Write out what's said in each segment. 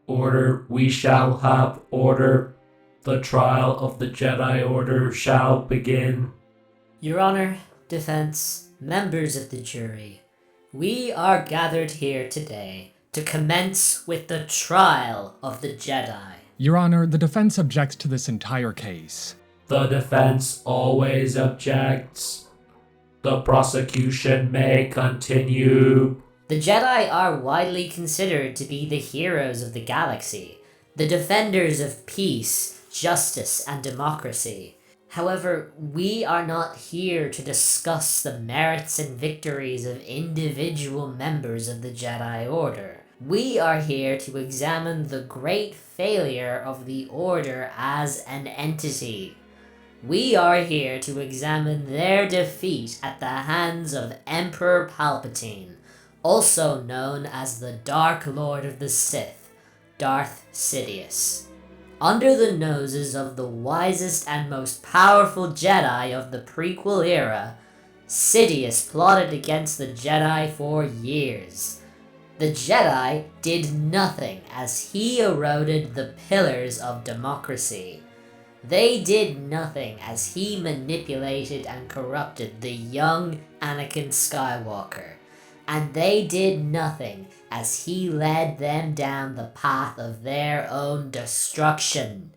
Order, we shall have order. The trial of the Jedi Order shall begin. Your Honor, defense, members of the jury, we are gathered here today to commence with the trial of the Jedi. Your Honor, the defense objects to this entire case. The defense always objects. The prosecution may continue. The Jedi are widely considered to be the heroes of the galaxy, the defenders of peace, justice, and democracy. However, we are not here to discuss the merits and victories of individual members of the Jedi Order. We are here to examine the great failure of the Order as an entity. We are here to examine their defeat at the hands of Emperor Palpatine, also known as the Dark Lord of the Sith, Darth Sidious. Under the noses of the wisest and most powerful Jedi of the prequel era, Sidious plotted against the Jedi for years. The Jedi did nothing as he eroded the pillars of democracy. They did nothing as he manipulated and corrupted the young Anakin Skywalker. And they did nothing as he led them down the path of their own destruction.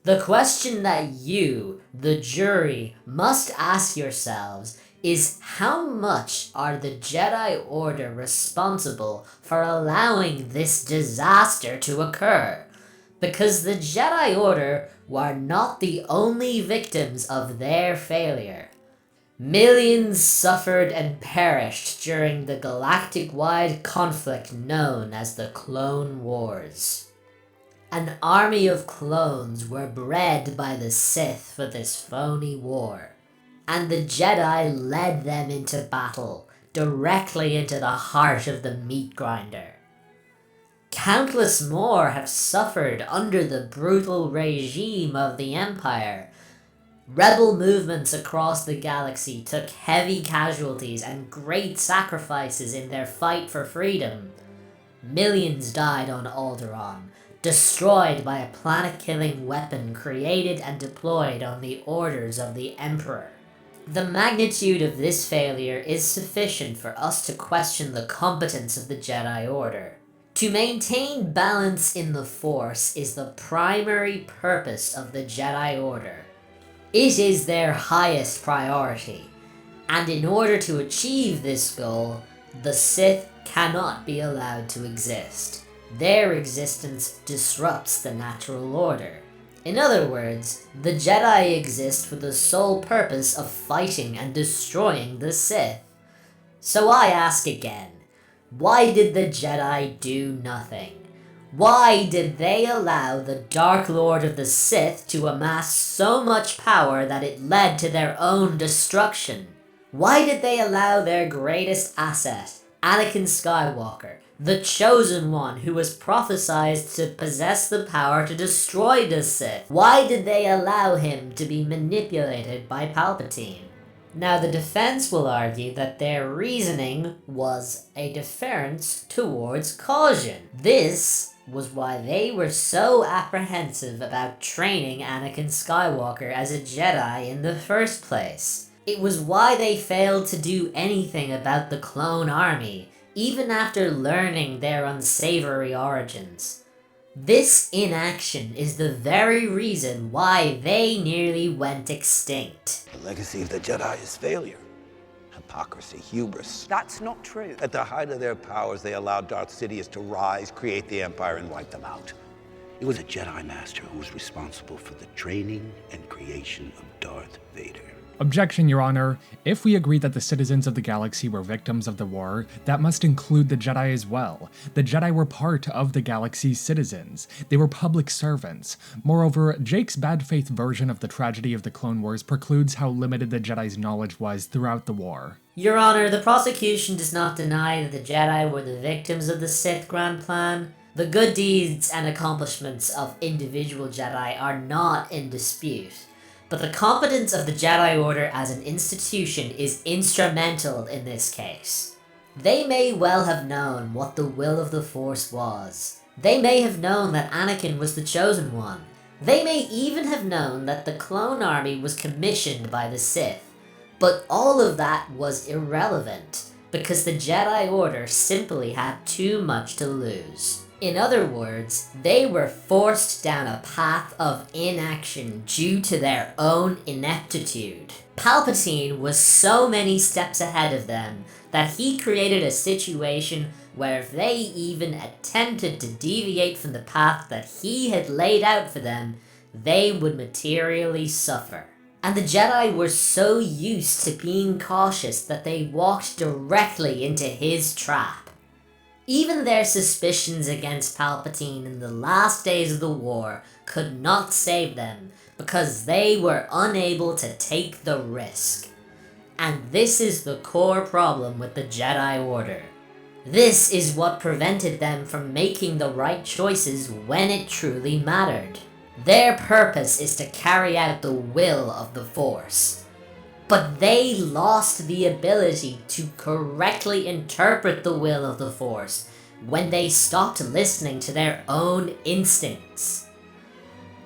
The question that you, the jury, must ask yourselves is how much are the Jedi Order responsible for allowing this disaster to occur? Because the Jedi Order were not the only victims of their failure. Millions suffered and perished during the galactic-wide conflict known as the Clone Wars. An army of clones were bred by the Sith for this phony war, and the Jedi led them into battle, directly into the heart of the meat grinder. Countless more have suffered under the brutal regime of the Empire. Rebel movements across the galaxy took heavy casualties and great sacrifices in their fight for freedom. Millions died on Alderaan, destroyed by a planet-killing weapon created and deployed on the orders of the Emperor. The magnitude of this failure is sufficient for us to question the competence of the Jedi Order. To maintain balance in the Force is the primary purpose of the Jedi Order. It is their highest priority, and in order to achieve this goal, the Sith cannot be allowed to exist. Their existence disrupts the natural order. In other words, the Jedi exist for the sole purpose of fighting and destroying the Sith. So I ask again, why did the Jedi do nothing? Why did they allow the Dark Lord of the Sith to amass so much power that it led to their own destruction? Why did they allow their greatest asset, Anakin Skywalker, the Chosen One who was prophesied to possess the power to destroy the Sith? Why did they allow him to be manipulated by Palpatine? Now, the defense will argue that their reasoning was a deference towards caution. This was why they were so apprehensive about training Anakin Skywalker as a Jedi in the first place. It was why they failed to do anything about the clone army, even after learning their unsavory origins. This inaction is the very reason why they nearly went extinct. The legacy of the Jedi is failure. Hypocrisy, hubris. That's not true. At the height of their powers, they allowed Darth Sidious to rise, create the Empire, and wipe them out. It was a Jedi Master who was responsible for the training and creation of Darth Vader. Objection, Your Honor. If we agree that the citizens of the galaxy were victims of the war, that must include the Jedi as well. The Jedi were part of the galaxy's citizens. They were public servants. Moreover, Jake's bad faith version of the tragedy of the Clone Wars precludes how limited the Jedi's knowledge was throughout the war. Your Honor, the prosecution does not deny that the Jedi were the victims of the Sith Grand Plan. The good deeds and accomplishments of individual Jedi are not in dispute. But the competence of the Jedi Order as an institution is instrumental in this case. They may well have known what the will of the Force was. They may have known that Anakin was the chosen one. They may even have known that the clone army was commissioned by the Sith. But all of that was irrelevant, because the Jedi Order simply had too much to lose. In other words, they were forced down a path of inaction due to their own ineptitude. Palpatine was so many steps ahead of them that he created a situation where if they even attempted to deviate from the path that he had laid out for them, they would materially suffer. And the Jedi were so used to being cautious that they walked directly into his trap. Even their suspicions against Palpatine in the last days of the war could not save them because they were unable to take the risk. And this is the core problem with the Jedi Order. This is what prevented them from making the right choices when it truly mattered. Their purpose is to carry out the will of the Force. But they lost the ability to correctly interpret the will of the Force when they stopped listening to their own instincts.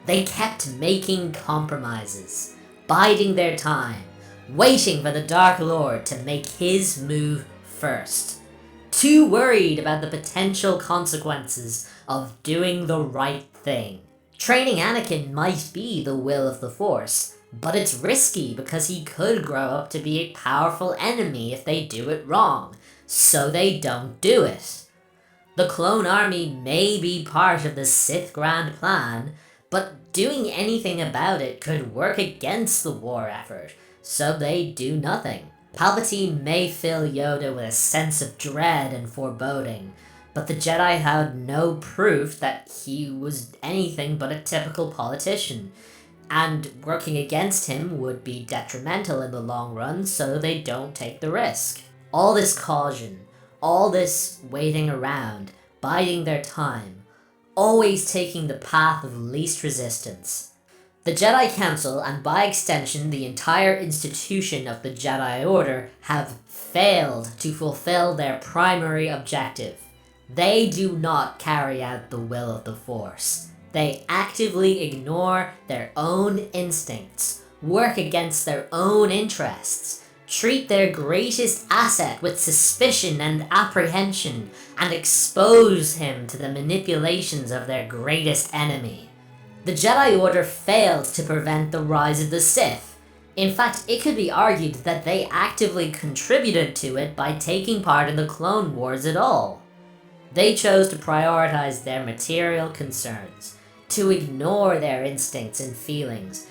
They kept making compromises, biding their time, waiting for the Dark Lord to make his move first. Too worried about the potential consequences of doing the right thing. Training Anakin might be the will of the Force, but it's risky because he could grow up to be a powerful enemy if they do it wrong, so they don't do it. The clone army may be part of the Sith grand plan, but doing anything about it could work against the war effort, so they do nothing. Palpatine may fill Yoda with a sense of dread and foreboding, but the Jedi had no proof that he was anything but a typical politician, and working against him would be detrimental in the long run, so they don't take the risk. All this caution, all this waiting around, biding their time, always taking the path of least resistance. The Jedi Council, and by extension the entire institution of the Jedi Order, have failed to fulfill their primary objective. They do not carry out the will of the Force. They actively ignore their own instincts, work against their own interests, treat their greatest asset with suspicion and apprehension, and expose him to the manipulations of their greatest enemy. The Jedi Order failed to prevent the rise of the Sith. In fact, it could be argued that they actively contributed to it by taking part in the Clone Wars at all. They chose to prioritize their material concerns, to ignore their instincts and feelings.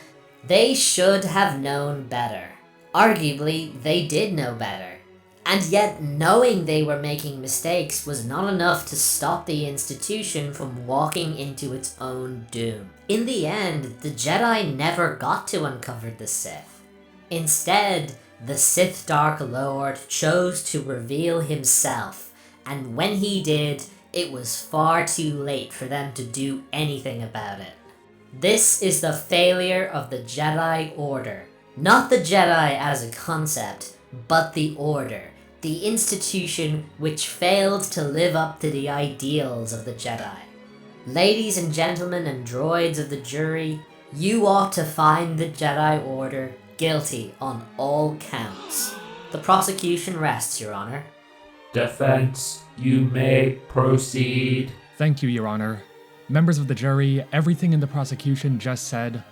They should have known better. Arguably, they did know better. And yet, knowing they were making mistakes was not enough to stop the institution from walking into its own doom. In the end, the Jedi never got to uncover the Sith. Instead, the Sith Dark Lord chose to reveal himself, and when he did, it was far too late for them to do anything about it. This is the failure of the Jedi Order. Not the Jedi as a concept, but the Order, the institution which failed to live up to the ideals of the Jedi. Ladies and gentlemen and droids of the jury, you ought to find the Jedi Order guilty on all counts. The prosecution rests, Your Honor. Defense, you may proceed. Thank you, Your Honor. Members of the jury, everything in the prosecution just said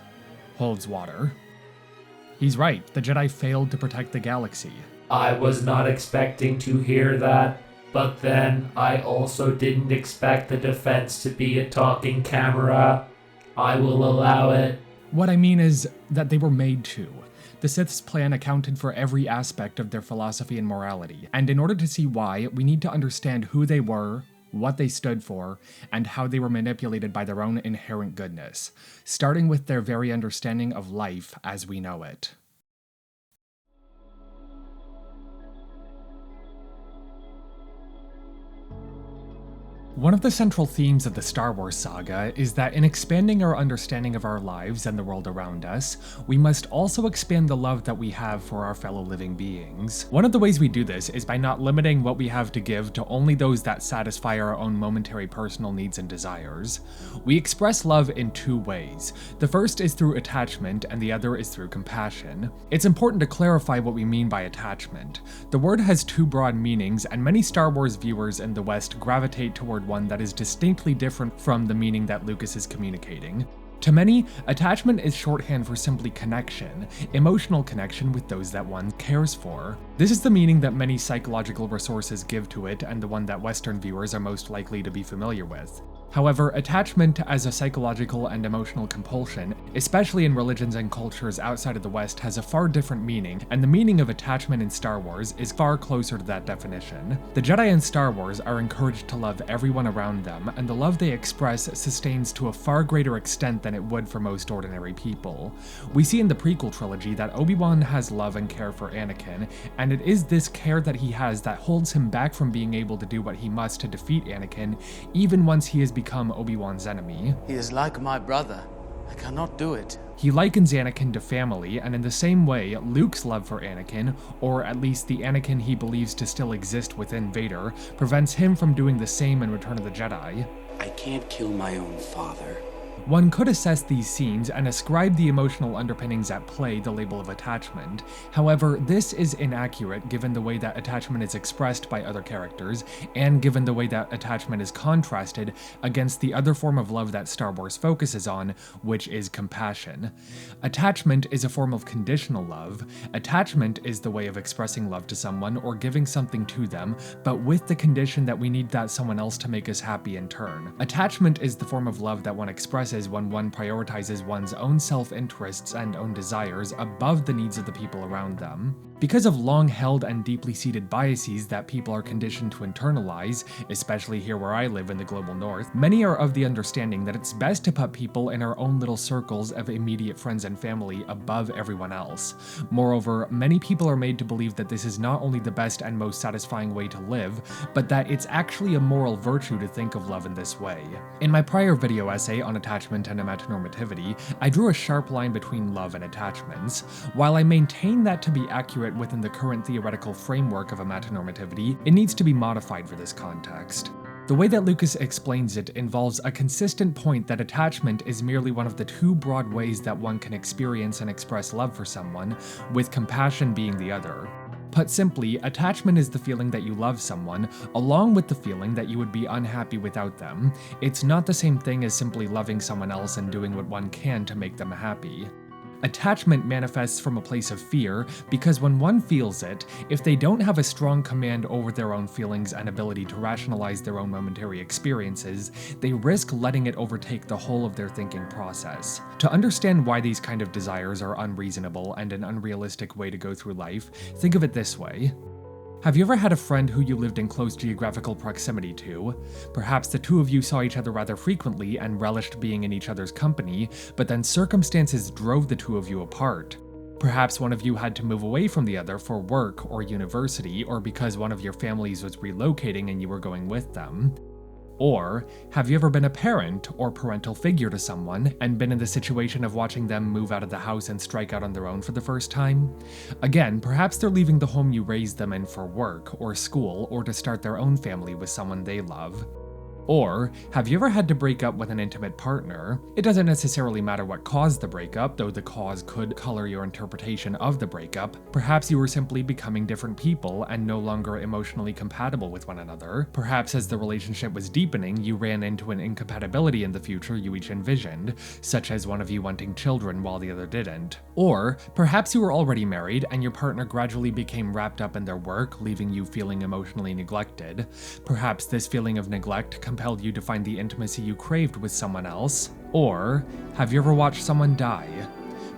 holds water. He's right, the Jedi failed to protect the galaxy. I was not expecting to hear that, but then I also didn't expect the defense to be a talking camera. I will allow it. What I mean is that they were made to. The Sith's plan accounted for every aspect of their philosophy and morality, and in order to see why, we need to understand who they were, what they stood for, and how they were manipulated by their own inherent goodness, starting with their very understanding of life as we know it. One of the central themes of the Star Wars saga is that in expanding our understanding of our lives and the world around us, we must also expand the love that we have for our fellow living beings. One of the ways we do this is by not limiting what we have to give to only those that satisfy our own momentary personal needs and desires. We express love in two ways. The first is through attachment, and the other is through compassion. It's important to clarify what we mean by attachment. The word has two broad meanings, and many Star Wars viewers in the West gravitate toward one that is distinctly different from the meaning that Lucas is communicating. To many, attachment is shorthand for simply connection, emotional connection with those that one cares for. This is the meaning that many psychological resources give to it, and the one that Western viewers are most likely to be familiar with. However, attachment as a psychological and emotional compulsion, especially in religions and cultures outside of the West, has a far different meaning, and the meaning of attachment in Star Wars is far closer to that definition. The Jedi in Star Wars are encouraged to love everyone around them, and the love they express sustains to a far greater extent than it would for most ordinary people. We see in the prequel trilogy that Obi-Wan has love and care for Anakin, and it is this care that he has that holds him back from being able to do what he must to defeat Anakin, even once he has become Obi-Wan's enemy. He is like my brother. I cannot do it. He likens Anakin to family, and in the same way, Luke's love for Anakin, or at least the Anakin he believes to still exist within Vader, prevents him from doing the same in Return of the Jedi. I can't kill my own father. One could assess these scenes and ascribe the emotional underpinnings at play the label of attachment. However, this is inaccurate given the way that attachment is expressed by other characters, and given the way that attachment is contrasted against the other form of love that Star Wars focuses on, which is compassion. Attachment is a form of conditional love. Attachment is the way of expressing love to someone or giving something to them, but with the condition that we need that someone else to make us happy in turn. Attachment is the form of love that one expresses when one prioritizes one's own self-interests and own desires above the needs of the people around them. Because of long-held and deeply seated biases that people are conditioned to internalize, especially here where I live in the global north, many are of the understanding that it's best to put people in our own little circles of immediate friends and family above everyone else. Moreover, many people are made to believe that this is not only the best and most satisfying way to live, but that it's actually a moral virtue to think of love in this way. In my prior video essay on attachment and heteronormativity, I drew a sharp line between love and attachments. While I maintain that to be accurate within the current theoretical framework of heteronormativity, it needs to be modified for this context. The way that Lucas explains it involves a consistent point that attachment is merely one of the two broad ways that one can experience and express love for someone, with compassion being the other. Put simply, attachment is the feeling that you love someone, along with the feeling that you would be unhappy without them. It's not the same thing as simply loving someone else and doing what one can to make them happy. Attachment manifests from a place of fear because when one feels it, if they don't have a strong command over their own feelings and ability to rationalize their own momentary experiences, they risk letting it overtake the whole of their thinking process. To understand why these kind of desires are unreasonable and an unrealistic way to go through life, think of it this way. Have you ever had a friend who you lived in close geographical proximity to? Perhaps the two of you saw each other rather frequently and relished being in each other's company, but then circumstances drove the two of you apart. Perhaps one of you had to move away from the other for work or university, or because one of your families was relocating and you were going with them. Or, have you ever been a parent or parental figure to someone and been in the situation of watching them move out of the house and strike out on their own for the first time? Again, perhaps they're leaving the home you raised them in for work or school or to start their own family with someone they love. Or, have you ever had to break up with an intimate partner? It doesn't necessarily matter what caused the breakup, though the cause could color your interpretation of the breakup. Perhaps you were simply becoming different people and no longer emotionally compatible with one another. Perhaps as the relationship was deepening, you ran into an incompatibility in the future you each envisioned, such as one of you wanting children while the other didn't. Or, perhaps you were already married and your partner gradually became wrapped up in their work, leaving you feeling emotionally neglected. Perhaps this feeling of neglect compelled you to find the intimacy you craved with someone else. Or, have you ever watched someone die?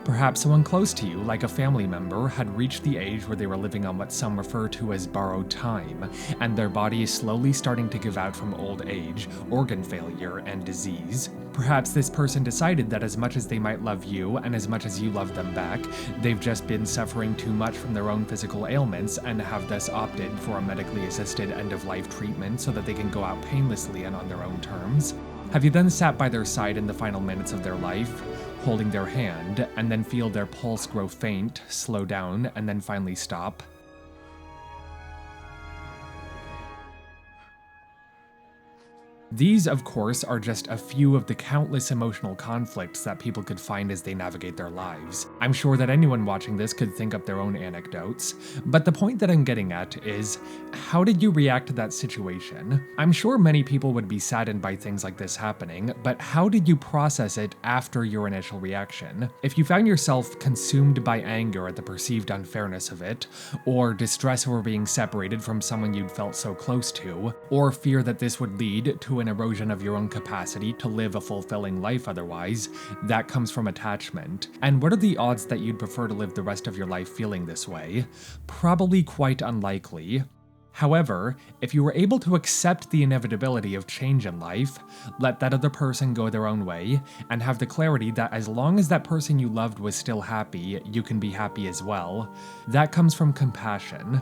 Perhaps someone close to you, like a family member, had reached the age where they were living on what some refer to as borrowed time, and their body is slowly starting to give out from old age, organ failure, and disease. Perhaps this person decided that as much as they might love you, and as much as you love them back, they've just been suffering too much from their own physical ailments and have thus opted for a medically assisted end-of-life treatment so that they can go out painlessly and on their own terms. Have you then sat by their side in the final minutes of their life, holding their hand, and then feel their pulse grow faint, slow down, and then finally stop? These, of course, are just a few of the countless emotional conflicts that people could find as they navigate their lives. I'm sure that anyone watching this could think up their own anecdotes, but the point that I'm getting at is, how did you react to that situation? I'm sure many people would be saddened by things like this happening, but how did you process it after your initial reaction? If you found yourself consumed by anger at the perceived unfairness of it, or distress over being separated from someone you'd felt so close to, or fear that this would lead to an erosion of your own capacity to live a fulfilling life otherwise, that comes from attachment. And what are the odds that you'd prefer to live the rest of your life feeling this way? Probably quite unlikely. However, if you were able to accept the inevitability of change in life, let that other person go their own way, and have the clarity that as long as that person you loved was still happy, you can be happy as well, that comes from compassion.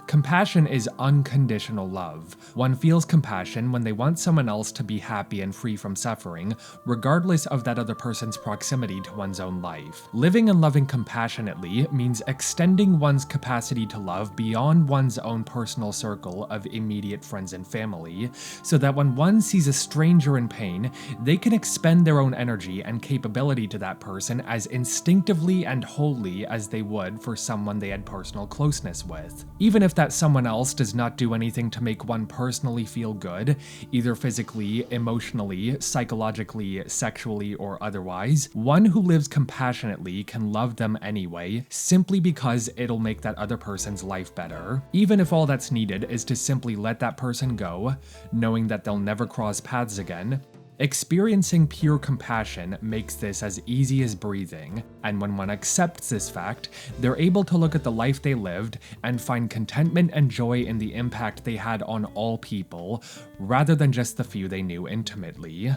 Compassion is unconditional love. One feels compassion when they want someone else to be happy and free from suffering, regardless of that other person's proximity to one's own life. Living and loving compassionately means extending one's capacity to love beyond one's own personal circle of immediate friends and family, so that when one sees a stranger in pain, they can expend their own energy and capability to that person as instinctively and wholly as they would for someone they had personal closeness with. Even if that someone else does not do anything to make one personally feel good, either physically, emotionally, psychologically, sexually, or otherwise, one who lives compassionately can love them anyway, simply because it'll make that other person's life better. Even if all that's needed is to simply let that person go, knowing that they'll never cross paths again. Experiencing pure compassion makes this as easy as breathing, and when one accepts this fact, they're able to look at the life they lived and find contentment and joy in the impact they had on all people, rather than just the few they knew intimately.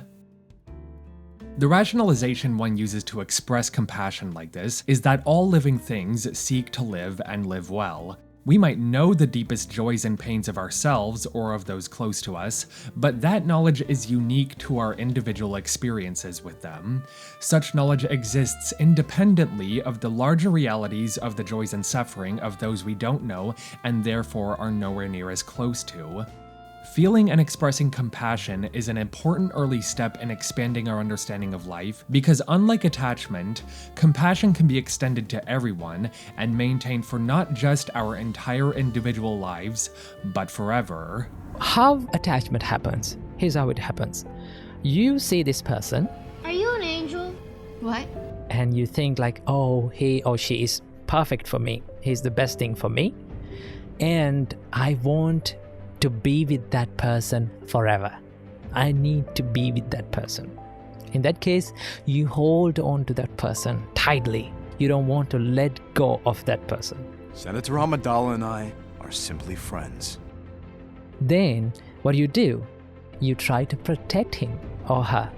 The rationalization one uses to express compassion like this is that all living things seek to live and live well. We might know the deepest joys and pains of ourselves or of those close to us, but that knowledge is unique to our individual experiences with them. Such knowledge exists independently of the larger realities of the joys and suffering of those we don't know and therefore are nowhere near as close to. Feeling and expressing compassion is an important early step in expanding our understanding of life, because unlike attachment, compassion can be extended to everyone and maintained for not just our entire individual lives, but forever. How attachment happens? Here's how it happens. You see this person. Are you an angel? What? And you think like, oh, he or she is perfect for me. He's the best thing for me. And I want to be with that person forever. I need to be with that person. In that case, you hold on to that person tightly. You don't want to let go of that person. Senator Amidala and I are simply friends. Then, what do? You try to protect him or her.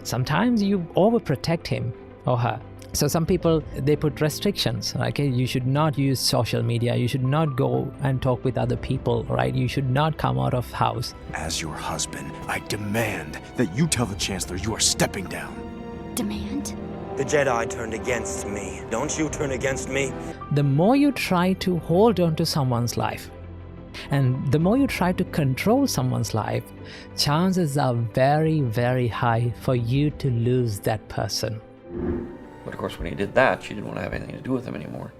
Sometimes you overprotect him or her. So some people, they put restrictions, like you should not use social media, you should not go and talk with other people, right? You should not come out of house. As your husband, I demand that you tell the Chancellor you are stepping down. Demand? The Jedi turned against me. Don't you turn against me? The more you try to hold on to someone's life, and the more you try to control someone's life, chances are very, very high for you to lose that person. But of course, when he did that, she didn't want to have anything to do with him anymore.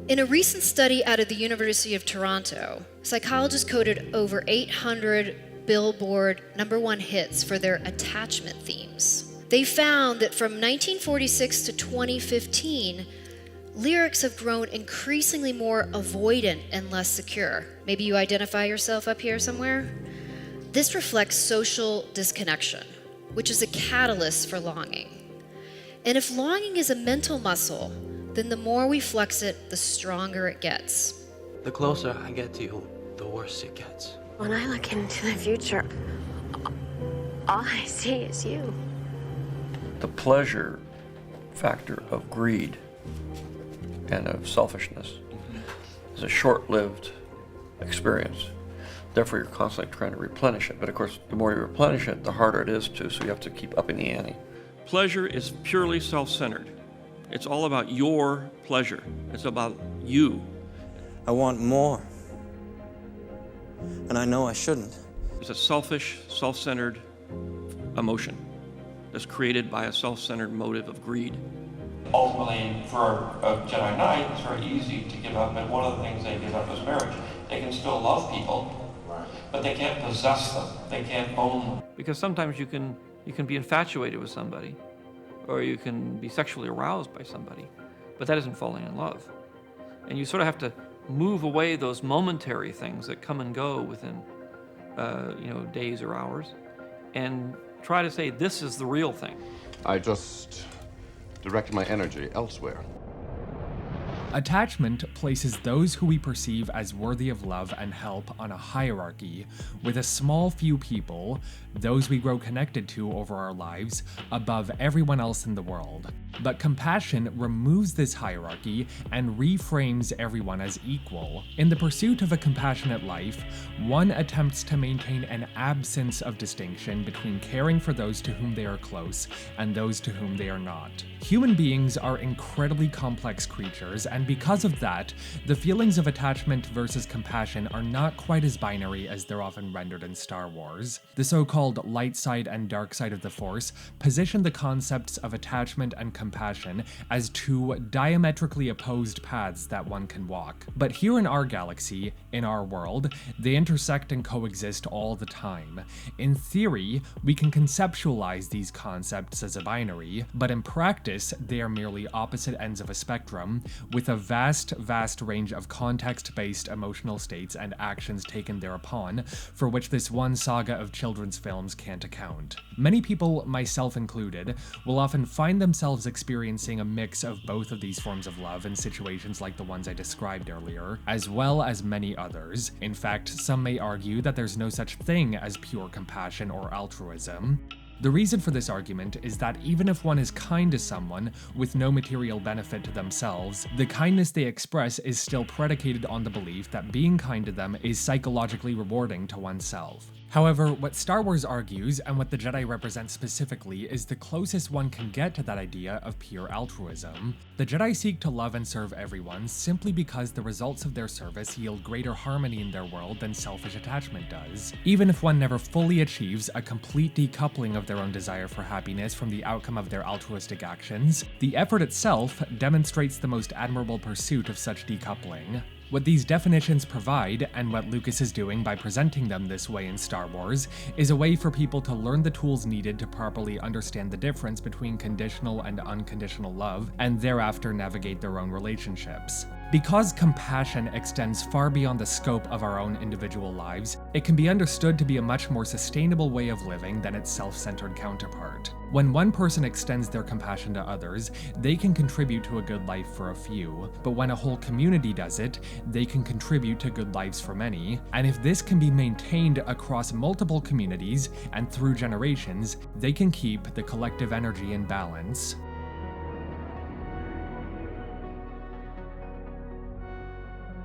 In a recent study out of the University of Toronto, psychologists coded over 800 Billboard #1 hits for their attachment themes. They found that from 1946 to 2015, lyrics have grown increasingly more avoidant and less secure. Maybe you identify yourself up here somewhere? This reflects social disconnection. which is a catalyst for longing. And if longing is a mental muscle, then the more we flex it, the stronger it gets. The closer I get to you, the worse it gets. When I look into the future, all I see is you. The pleasure factor of greed and of selfishness is a short-lived experience. Therefore, you're constantly trying to replenish it. But of course, the more you replenish it, the harder it is to, so you have to keep upping the ante. Pleasure is purely self-centered. It's all about your pleasure. It's about you. I want more. And I know I shouldn't. It's a selfish, self-centered emotion that's created by a self-centered motive of greed. Ultimately, for a Jedi Knight, it's very easy to give up, and one of the things they give up is marriage. They can still love people, but they can't possess them. They can't own them. Because sometimes you can be infatuated with somebody, or you can be sexually aroused by somebody, but that isn't falling in love. And you sort of have to move away those momentary things that come and go within, days or hours, and try to say, this is the real thing. I just directed my energy elsewhere. Attachment places those who we perceive as worthy of love and help on a hierarchy, with a small few people, those we grow connected to over our lives, above everyone else in the world. But compassion removes this hierarchy and reframes everyone as equal. In the pursuit of a compassionate life, one attempts to maintain an absence of distinction between caring for those to whom they are close and those to whom they are not. Human beings are incredibly complex creatures, and because of that, the feelings of attachment versus compassion are not quite as binary as they're often rendered in Star Wars. The so-called light side and dark side of the Force position the concepts of attachment and compassion as two diametrically opposed paths that one can walk. But here in our galaxy, in our world, they intersect and coexist all the time. In theory, we can conceptualize these concepts as a binary, but in practice, they are merely opposite ends of a spectrum, with a vast range of context-based emotional states and actions taken thereupon, for which this one saga of children's films can't account. Many people, myself included, will often find themselves experiencing a mix of both of these forms of love in situations like the ones I described earlier, as well as many others. In fact, some may argue that there's no such thing as pure compassion or altruism. The reason for this argument is that even if one is kind to someone with no material benefit to themselves, the kindness they express is still predicated on the belief that being kind to them is psychologically rewarding to oneself. However, what Star Wars argues, and what the Jedi represent specifically, is the closest one can get to that idea of pure altruism. The Jedi seek to love and serve everyone simply because the results of their service yield greater harmony in their world than selfish attachment does. Even if one never fully achieves a complete decoupling of their own desire for happiness from the outcome of their altruistic actions, the effort itself demonstrates the most admirable pursuit of such decoupling. What these definitions provide, and what Lucas is doing by presenting them this way in Star Wars, is a way for people to learn the tools needed to properly understand the difference between conditional and unconditional love, and thereafter navigate their own relationships. Because compassion extends far beyond the scope of our own individual lives, it can be understood to be a much more sustainable way of living than its self-centered counterpart. When one person extends their compassion to others, they can contribute to a good life for a few, but when a whole community does it, they can contribute to good lives for many, and if this can be maintained across multiple communities and through generations, they can keep the collective energy in balance.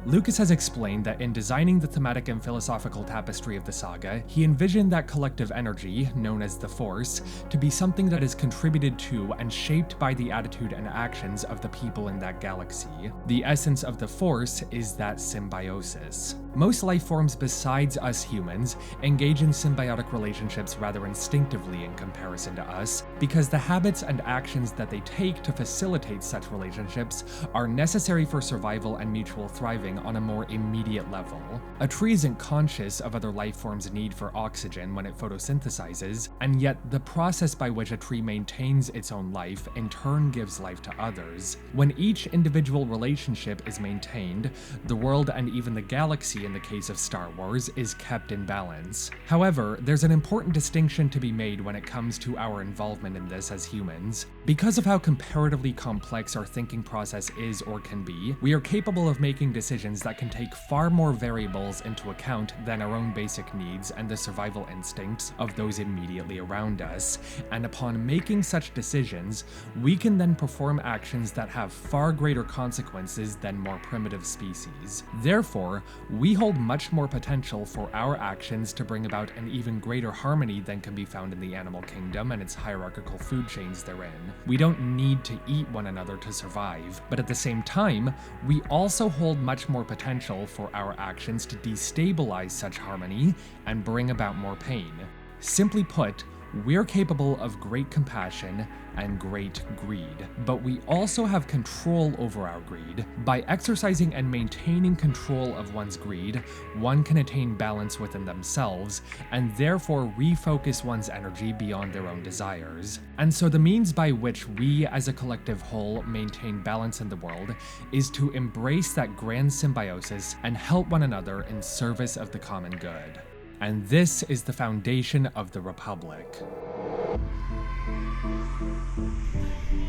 Lucas has explained that in designing the thematic and philosophical tapestry of the saga, he envisioned that collective energy, known as the Force, to be something that is contributed to and shaped by the attitude and actions of the people in that galaxy. The essence of the Force is that symbiosis. Most life forms besides us humans engage in symbiotic relationships rather instinctively in comparison to us, because the habits and actions that they take to facilitate such relationships are necessary for survival and mutual thriving on a more immediate level. A tree isn't conscious of other life forms' need for oxygen when it photosynthesizes, and yet the process by which a tree maintains its own life in turn gives life to others. When each individual relationship is maintained, the world and even the galaxy in the case of Star Wars, is kept in balance. However, there's an important distinction to be made when it comes to our involvement in this as humans. Because of how comparatively complex our thinking process is or can be, we are capable of making decisions that can take far more variables into account than our own basic needs and the survival instincts of those immediately around us. And upon making such decisions, we can then perform actions that have far greater consequences than more primitive species. Therefore, we hold much more potential for our actions to bring about an even greater harmony than can be found in the animal kingdom and its hierarchical food chains therein. We don't need to eat one another to survive, but at the same time, we also hold much more potential for our actions to destabilize such harmony and bring about more pain. Simply put, we're capable of great compassion and great greed, but we also have control over our greed. By exercising and maintaining control of one's greed, one can attain balance within themselves, and therefore refocus one's energy beyond their own desires. And so the means by which we as a collective whole maintain balance in the world is to embrace that grand symbiosis and help one another in service of the common good. And this is the foundation of the Republic.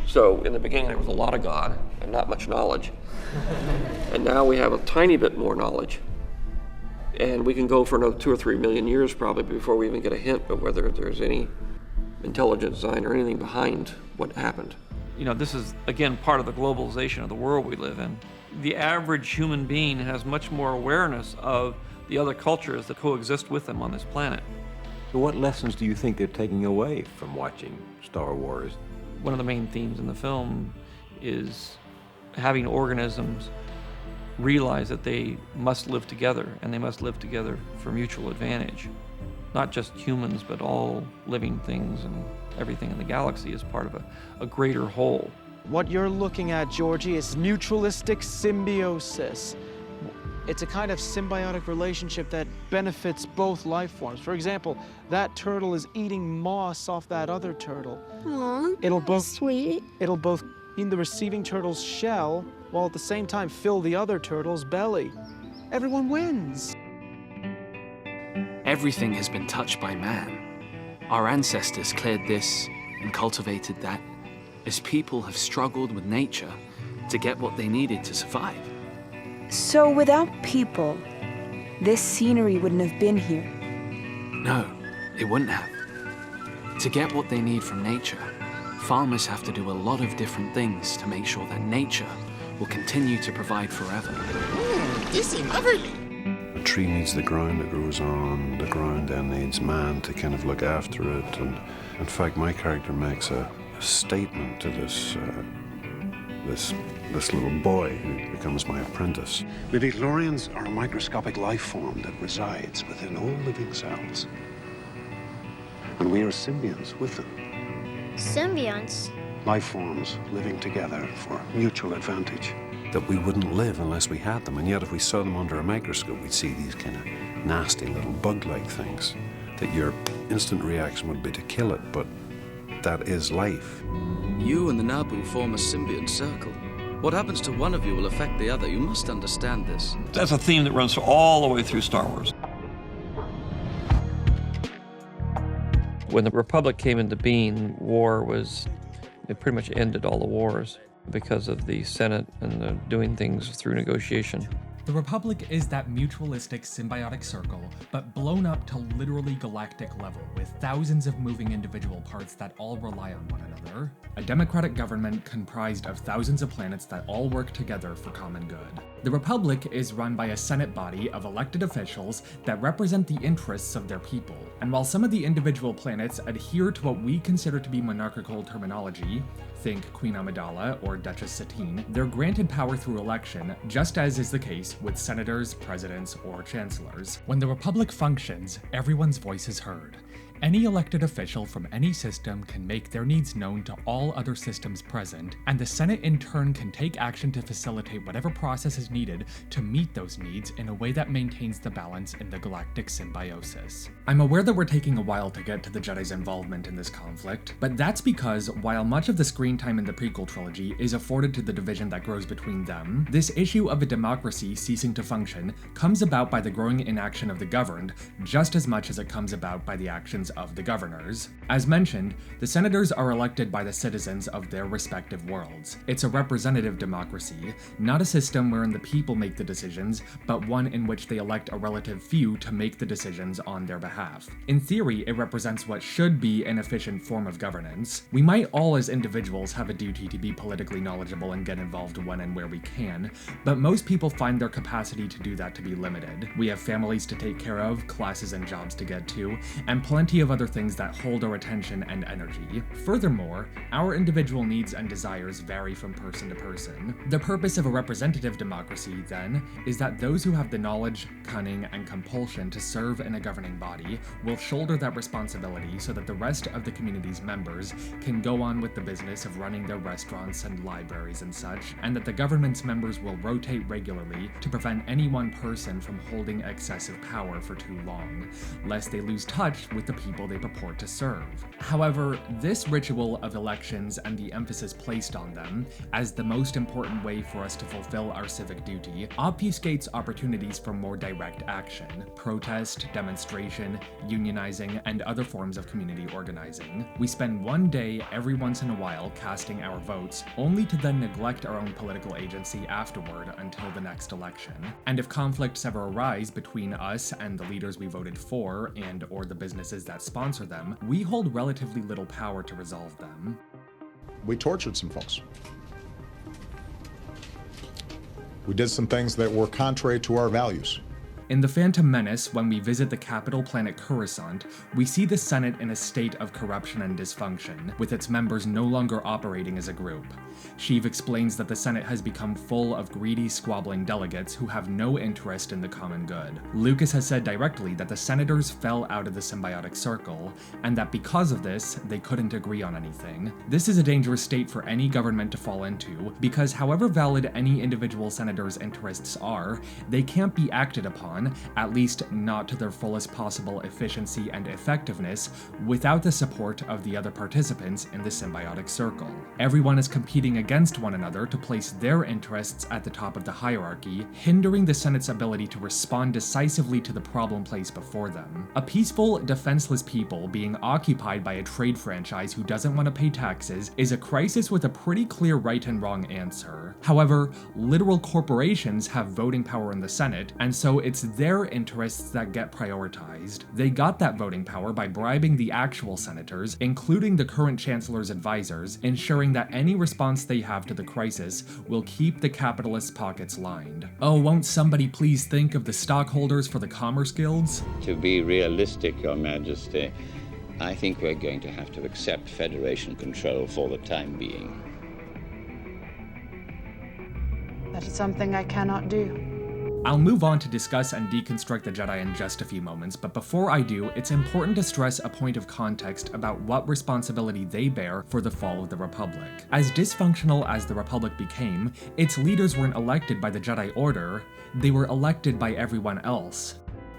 So in the beginning there was a lot of God and not much knowledge. And now we have a tiny bit more knowledge. And we can go for another 2 or 3 million years probably before we even get a hint of whether there's any intelligent design or anything behind what happened. You know, this is, again, part of the globalization of the world we live in. The average human being has much more awareness of the other cultures that coexist with them on this planet. So what lessons do you think they're taking away from watching Star Wars? One of the main themes in the film is having organisms realize that they must live together, and they must live together for mutual advantage. Not just humans, but all living things and everything in the galaxy is part of a greater whole. What you're looking at, Georgie, is mutualistic symbiosis. It's a kind of symbiotic relationship that benefits both life forms. For example, that turtle is eating moss off that other turtle. Aww, It'll both sweet. It'll both clean the receiving turtle's shell while at the same time fill the other turtle's belly. Everyone wins. Everything has been touched by man. Our ancestors cleared this and cultivated that, as people have struggled with nature to get what they needed to survive. So without people, this scenery wouldn't have been here. No, it wouldn't have. To get what they need from nature, farmers have to do a lot of different things to make sure that nature will continue to provide forever. This is lovely. A tree needs the ground it grows on, the ground then needs man to kind of look after it, and in fact my character makes a statement to this little boy who becomes my apprentice. Midi-Chlorians are a microscopic life form that resides within all living cells. And we are symbionts with them. Symbionts? Life forms living together for mutual advantage. That we wouldn't live unless we had them, and yet if we saw them under a microscope, we'd see these kind of nasty little bug-like things that your instant reaction would be to kill it, but that is life. You and the Naboo form a symbiont circle. What happens to one of you will affect the other. You must understand this. That's a theme that runs all the way through Star Wars. When the Republic came into being, it pretty much ended all the wars because of the Senate and doing things through negotiation. The Republic is that mutualistic symbiotic circle, but blown up to literally galactic level, with thousands of moving individual parts that all rely on one another. A democratic government comprised of thousands of planets that all work together for common good. The Republic is run by a Senate body of elected officials that represent the interests of their people. And while some of the individual planets adhere to what we consider to be monarchical terminology, think Queen Amidala or Duchess Satine, they're granted power through election, just as is the case with senators, presidents, or chancellors. When the Republic functions, everyone's voice is heard. Any elected official from any system can make their needs known to all other systems present, and the Senate in turn can take action to facilitate whatever process is needed to meet those needs in a way that maintains the balance in the galactic symbiosis. I'm aware that we're taking a while to get to the Jedi's involvement in this conflict, but that's because while much of the screen time in the prequel trilogy is afforded to the division that grows between them, this issue of a democracy ceasing to function comes about by the growing inaction of the governed just as much as it comes about by the actions of the governors. As mentioned, the senators are elected by the citizens of their respective worlds. It's a representative democracy, not a system wherein the people make the decisions, but one in which they elect a relative few to make the decisions on their behalf. In theory, it represents what should be an efficient form of governance. We might all as individuals have a duty to be politically knowledgeable and get involved when and where we can, but most people find their capacity to do that to be limited. We have families to take care of, classes and jobs to get to, and plenty of other things that hold our attention and energy. Furthermore, our individual needs and desires vary from person to person. The purpose of a representative democracy, then, is that those who have the knowledge, cunning, and compulsion to serve in a governing body will shoulder that responsibility so that the rest of the community's members can go on with the business of running their restaurants and libraries and such, and that the government's members will rotate regularly to prevent any one person from holding excessive power for too long, lest they lose touch with the people they purport to serve. However, this ritual of elections and the emphasis placed on them as the most important way for us to fulfill our civic duty obfuscates opportunities for more direct action: protest, demonstration, unionizing, and other forms of community organizing. We spend one day every once in a while casting our votes, only to then neglect our own political agency afterward until the next election. And if conflicts ever arise between us and the leaders we voted for and/or the businesses that sponsor them, we hold relatively little power to resolve them. We tortured some folks. We did some things that were contrary to our values. In The Phantom Menace, when we visit the capital planet Coruscant, we see the Senate in a state of corruption and dysfunction, with its members no longer operating as a group. Sheev explains that the Senate has become full of greedy, squabbling delegates who have no interest in the common good. Lucas has said directly that the senators fell out of the symbiotic circle, and that because of this, they couldn't agree on anything. This is a dangerous state for any government to fall into, because however valid any individual senator's interests are, they can't be acted upon, at least not to their fullest possible efficiency and effectiveness, without the support of the other participants in the symbiotic circle. Everyone is competing against one another to place their interests at the top of the hierarchy, hindering the Senate's ability to respond decisively to the problem placed before them. A peaceful, defenseless people being occupied by a trade franchise who doesn't want to pay taxes is a crisis with a pretty clear right and wrong answer. However, literal corporations have voting power in the Senate, and so it's their interests that get prioritized. They got that voting power by bribing the actual senators, including the current chancellor's advisors, ensuring that any response they have to the crisis will keep the capitalists' pockets lined. Oh, won't somebody please think of the stockholders for the Commerce Guilds? To be realistic, Your Majesty, I think we're going to have to accept Federation control for the time being. That is something I cannot do. I'll move on to discuss and deconstruct the Jedi in just a few moments, but before I do, it's important to stress a point of context about what responsibility they bear for the fall of the Republic. As dysfunctional as the Republic became, its leaders weren't elected by the Jedi Order, they were elected by everyone else.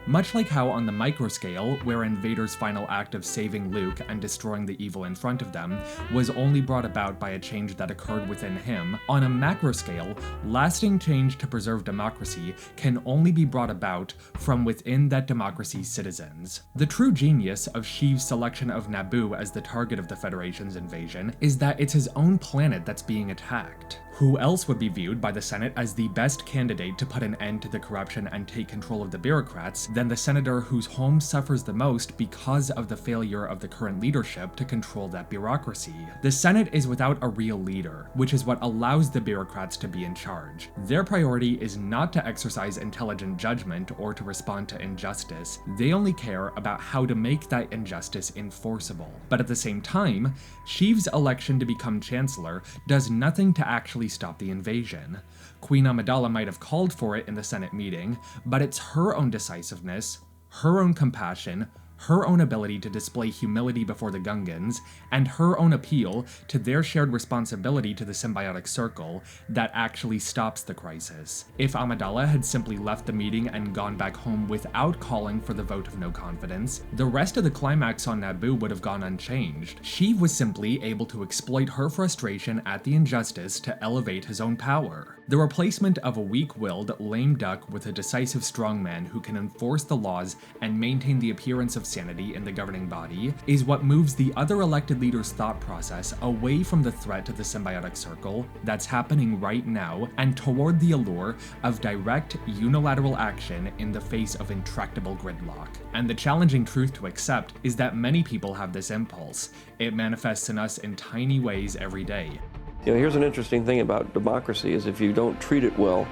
Much like how on the micro scale, wherein Vader's final act of saving Luke and destroying the evil in front of them was only brought about by a change that occurred within him, on a macro scale, lasting change to preserve democracy can only be brought about from within that democracy's citizens. The true genius of Sheev's selection of Naboo as the target of the Federation's invasion is that it's his own planet that's being attacked. Who else would be viewed by the Senate as the best candidate to put an end to the corruption and take control of the bureaucrats than the senator whose home suffers the most because of the failure of the current leadership to control that bureaucracy? The Senate is without a real leader, which is what allows the bureaucrats to be in charge. Their priority is not to exercise intelligent judgment or to respond to injustice. They only care about how to make that injustice enforceable. But at the same time, Sheev's election to become chancellor does nothing to actually stop the invasion. Queen Amidala might have called for it in the Senate meeting, but it's her own decisiveness, her own compassion, her own ability to display humility before the Gungans, and her own appeal to their shared responsibility to the symbiotic circle that actually stops the crisis. If Amidala had simply left the meeting and gone back home without calling for the vote of no confidence, the rest of the climax on Naboo would have gone unchanged. Sheev was simply able to exploit her frustration at the injustice to elevate his own power. The replacement of a weak-willed, lame duck with a decisive strongman who can enforce the laws and maintain the appearance of sanity in the governing body is what moves the other elected leaders' thought process away from the threat to the symbiotic circle that's happening right now and toward the allure of direct, unilateral action in the face of intractable gridlock. And the challenging truth to accept is that many people have this impulse. It manifests in us in tiny ways every day. You know, here's an interesting thing about democracy is if you don't treat it well,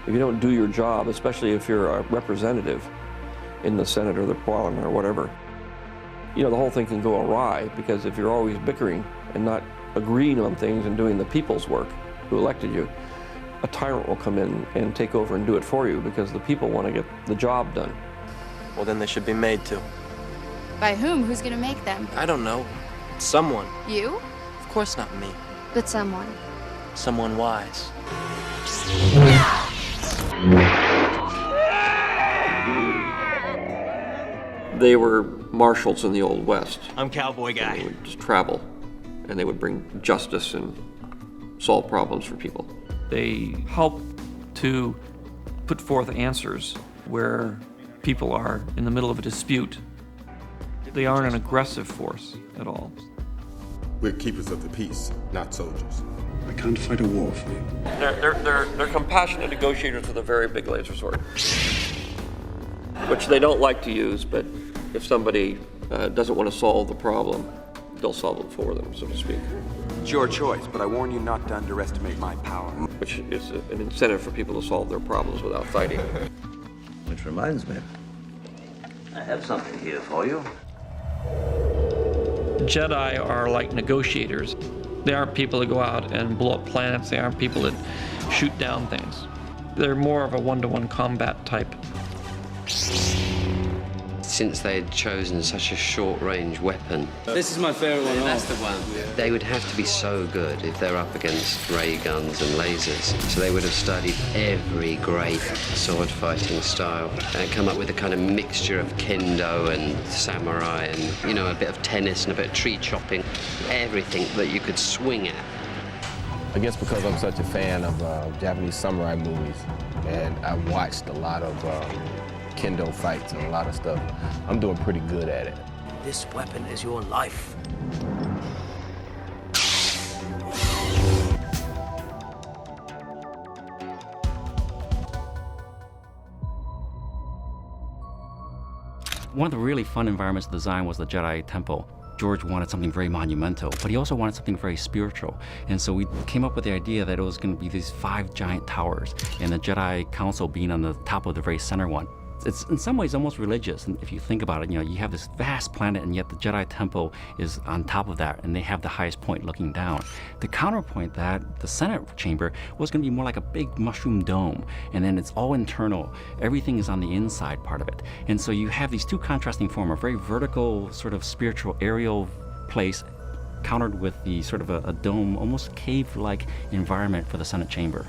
if you don't do your job, especially if you're a representative in the Senate or the Parliament or whatever, you know, the whole thing can go awry, because if you're always bickering and not agreeing on things and doing the people's work who elected you, a tyrant will come in and take over and do it for you because the people want to get the job done. Well, then they should be made to. By whom? Who's gonna make them? I don't know. Someone. You? Of course not me. But someone. Someone wise. They were marshals in the Old West. I'm cowboy guy. They would just travel, and they would bring justice and solve problems for people. They help to put forth answers where people are in the middle of a dispute. They aren't an aggressive force at all. We're keepers of the peace, not soldiers. I can't fight a war for you. They're compassionate negotiators with a very big laser sword, which they don't like to use, but if somebody doesn't want to solve the problem, they'll solve it for them, so to speak. It's your choice, but I warn you not to underestimate my power. Which is an incentive for people to solve their problems without fighting. Which reminds me, I have something here for you. Jedi are like negotiators. They aren't people that go out and blow up planets. They aren't people that shoot down things. They're more of a one-to-one combat type. Since they had chosen such a short-range weapon. This is my favorite one. That's the one. They would have to be so good if they're up against ray guns and lasers. So they would have studied every great sword-fighting style and come up with a kind of mixture of kendo and samurai and, you know, a bit of tennis and a bit of tree chopping. Everything that you could swing at. I guess because I'm such a fan of Japanese samurai movies, and I've watched a lot of kendo fights and a lot of stuff, I'm doing pretty good at it. This weapon is your life. One of the really fun environments to design was the Jedi Temple. George wanted something very monumental, but he also wanted something very spiritual. And so we came up with the idea that it was going to be these 5 giant towers, and the Jedi Council being on the top of the very center one. It's in some ways almost religious, and if you think about it, you know, you have this vast planet, and yet the Jedi Temple is on top of that, and they have the highest point looking down. To counterpoint that, the Senate chamber was going to be more like a big mushroom dome, and then it's all internal. Everything is on the inside part of it. And so you have these two contrasting forms, a very vertical, sort of spiritual aerial place, countered with the sort of a dome, almost cave-like environment for the Senate chamber.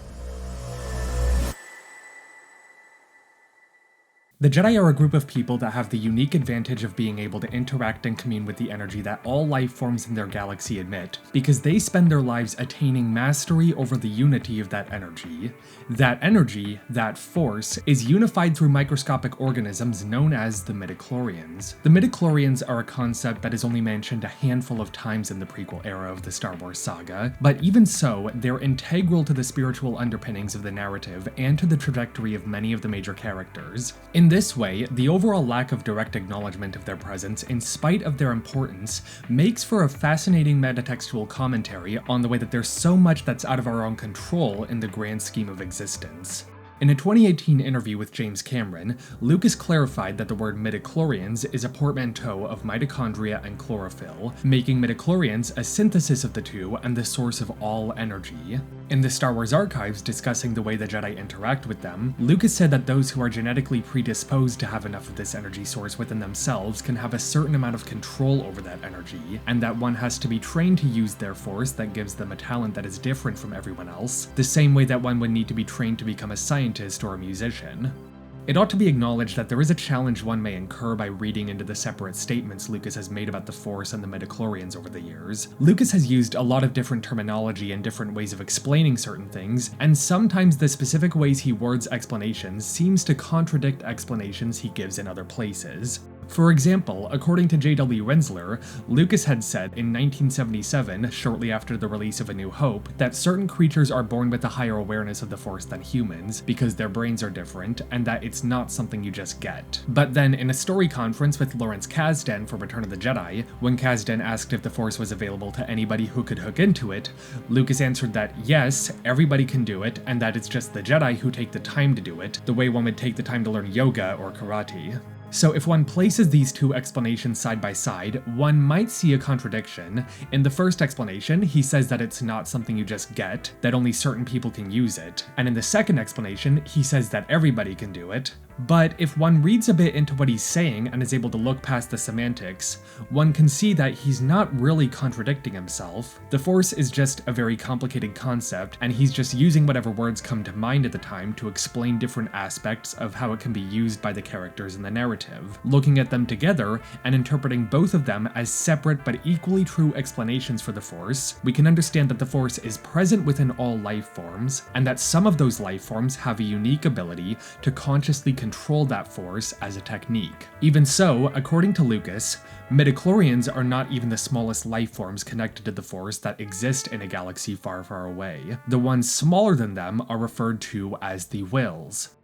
The Jedi are a group of people that have the unique advantage of being able to interact and commune with the energy that all life forms in their galaxy emit, because they spend their lives attaining mastery over the unity of that energy. That energy, that force, is unified through microscopic organisms known as the Midi-Chlorians. The Midi-Chlorians are a concept that is only mentioned a handful of times in the prequel era of the Star Wars saga, but even so, they're integral to the spiritual underpinnings of the narrative and to the trajectory of many of the major characters. In this way, the overall lack of direct acknowledgement of their presence, in spite of their importance, makes for a fascinating metatextual commentary on the way that there's so much that's out of our own control in the grand scheme of existence. In a 2018 interview with James Cameron, Lucas clarified that the word Midi-Chlorians is a portmanteau of mitochondria and chlorophyll, making Midi-Chlorians a synthesis of the two and the source of all energy. In the Star Wars archives discussing the way the Jedi interact with them, Lucas said that those who are genetically predisposed to have enough of this energy source within themselves can have a certain amount of control over that energy, and that one has to be trained to use their force that gives them a talent that is different from everyone else, the same way that one would need to be trained to become a scientist or a musician. It ought to be acknowledged that there is a challenge one may incur by reading into the separate statements Lucas has made about the Force and the Midi-Chlorians over the years. Lucas has used a lot of different terminology and different ways of explaining certain things, and sometimes the specific ways he words explanations seems to contradict explanations he gives in other places. For example, according to J.W. Rinzler, Lucas had said in 1977, shortly after the release of A New Hope, that certain creatures are born with a higher awareness of the Force than humans, because their brains are different, and that it's not something you just get. But then, in a story conference with Lawrence Kasdan for Return of the Jedi, when Kasdan asked if the Force was available to anybody who could hook into it, Lucas answered that yes, everybody can do it, and that it's just the Jedi who take the time to do it, the way one would take the time to learn yoga or karate. So if one places these two explanations side by side, one might see a contradiction. In the first explanation, he says that it's not something you just get, that only certain people can use it. And in the second explanation, he says that everybody can do it. But if one reads a bit into what he's saying and is able to look past the semantics, one can see that he's not really contradicting himself. The Force is just a very complicated concept, and he's just using whatever words come to mind at the time to explain different aspects of how it can be used by the characters in the narrative. Looking at them together and interpreting both of them as separate but equally true explanations for the Force, we can understand that the Force is present within all life forms, and that some of those life forms have a unique ability to consciously control that force as a technique. Even so, according to Lucas, Midi-Chlorians are not even the smallest life forms connected to the Force that exist in a galaxy far, far away. The ones smaller than them are referred to as the Wills.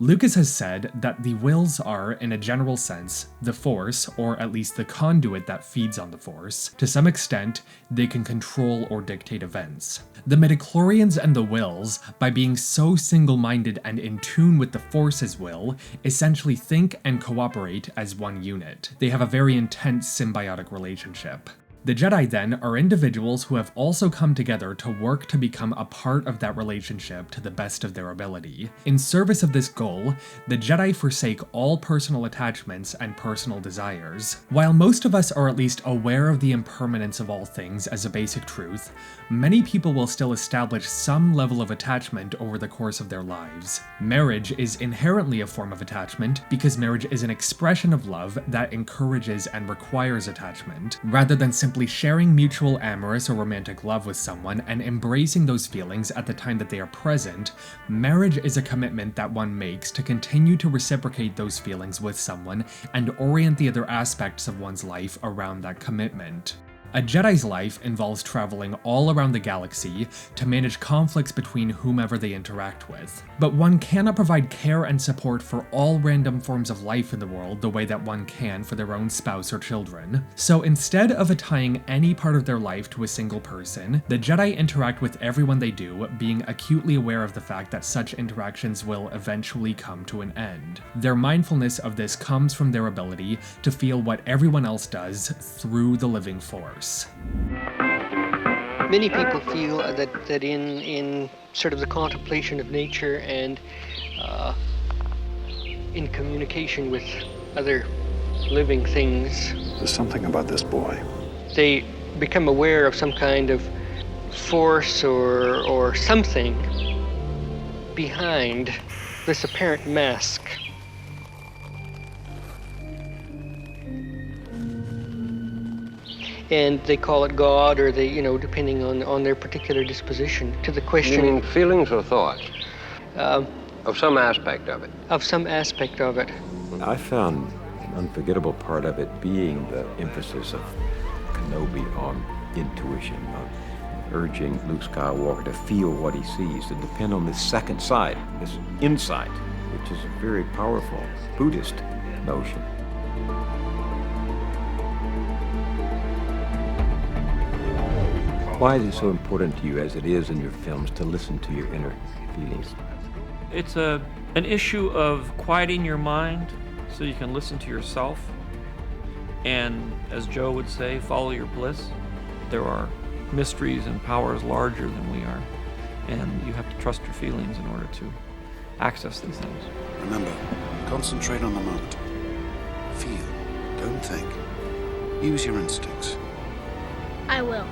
Lucas has said that the Wills are, in a general sense, the Force, or at least the conduit that feeds on the Force. To some extent, they can control or dictate events. The Midi-Chlorians and the Wills, by being so single-minded and in tune with the Force's will, essentially think and cooperate as one unit. They have a very intense symbiotic relationship. The Jedi, then, are individuals who have also come together to work to become a part of that relationship to the best of their ability. In service of this goal, the Jedi forsake all personal attachments and personal desires. While most of us are at least aware of the impermanence of all things as a basic truth, many people will still establish some level of attachment over the course of their lives. Marriage is inherently a form of attachment because marriage is an expression of love that encourages and requires attachment, rather than simply sharing mutual amorous or romantic love with someone and embracing those feelings at the time that they are present. Marriage is a commitment that one makes to continue to reciprocate those feelings with someone and orient the other aspects of one's life around that commitment. A Jedi's life involves traveling all around the galaxy to manage conflicts between whomever they interact with. But one cannot provide care and support for all random forms of life in the world the way that one can for their own spouse or children. So instead of tying any part of their life to a single person, the Jedi interact with everyone they do, being acutely aware of the fact that such interactions will eventually come to an end. Their mindfulness of this comes from their ability to feel what everyone else does through the living Force. Many people feel that in sort of the contemplation of nature and in communication with other living things, there's something about this boy. They become aware of some kind of force or something behind this apparent mask. And they call it God, or they, depending on their particular disposition. To the question... You mean feelings or thoughts? Of some aspect of it? Of some aspect of it. I found an unforgettable part of it being the emphasis of Kenobi on intuition, on urging Luke Skywalker to feel what he sees, to depend on this second sight, this insight, which is a very powerful Buddhist notion. Why is it so important to you, as it is in your films, to listen to your inner feelings? It's an issue of quieting your mind so you can listen to yourself. And as Joe would say, follow your bliss. There are mysteries and powers larger than we are. And you have to trust your feelings in order to access these things. Remember, concentrate on the moment. Feel, don't think. Use your instincts. I will.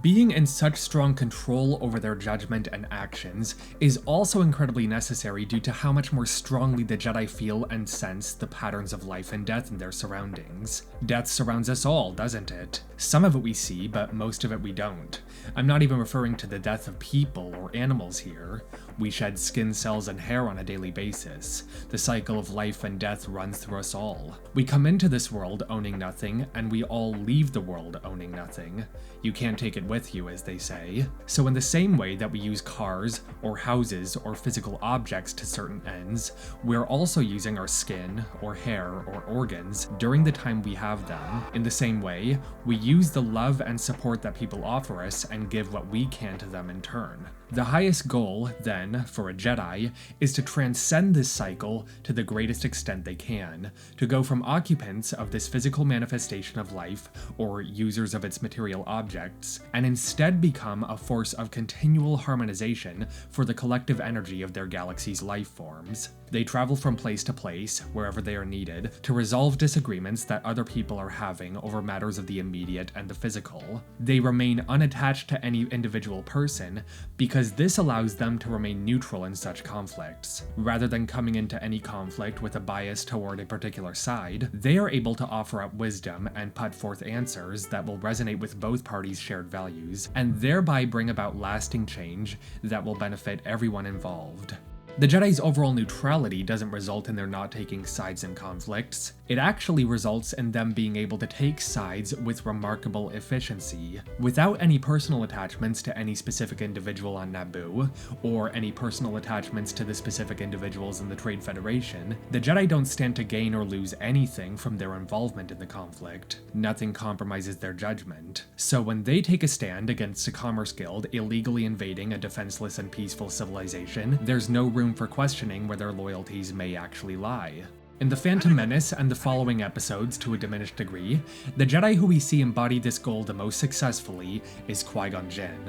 Being in such strong control over their judgment and actions is also incredibly necessary due to how much more strongly the Jedi feel and sense the patterns of life and death in their surroundings. Death surrounds us all, doesn't it? Some of it we see, but most of it we don't. I'm not even referring to the death of people or animals here. We shed skin cells and hair on a daily basis. The cycle of life and death runs through us all. We come into this world owning nothing, and we all leave the world owning nothing. You can't take it with you, as they say. So in the same way that we use cars, or houses, or physical objects to certain ends, we're also using our skin, or hair, or organs during the time we have them. In the same way, we use the love and support that people offer us and give what we can to them in turn. The highest goal, then, for a Jedi is to transcend this cycle to the greatest extent they can, to go from occupants of this physical manifestation of life, or users of its material objects, and instead become a force of continual harmonization for the collective energy of their galaxy's life forms. They travel from place to place, wherever they are needed, to resolve disagreements that other people are having over matters of the immediate and the physical. They remain unattached to any individual person, because this allows them to remain neutral in such conflicts. Rather than coming into any conflict with a bias toward a particular side, they are able to offer up wisdom and put forth answers that will resonate with both parties' shared values, and thereby bring about lasting change that will benefit everyone involved. The Jedi's overall neutrality doesn't result in their not taking sides in conflicts. It actually results in them being able to take sides with remarkable efficiency. Without any personal attachments to any specific individual on Naboo, or any personal attachments to the specific individuals in the Trade Federation, the Jedi don't stand to gain or lose anything from their involvement in the conflict. Nothing compromises their judgment. So when they take a stand against a Commerce Guild illegally invading a defenseless and peaceful civilization, there's no room for questioning where their loyalties may actually lie. In The Phantom Menace and the following episodes to a diminished degree, the Jedi who we see embody this goal the most successfully is Qui-Gon Jinn.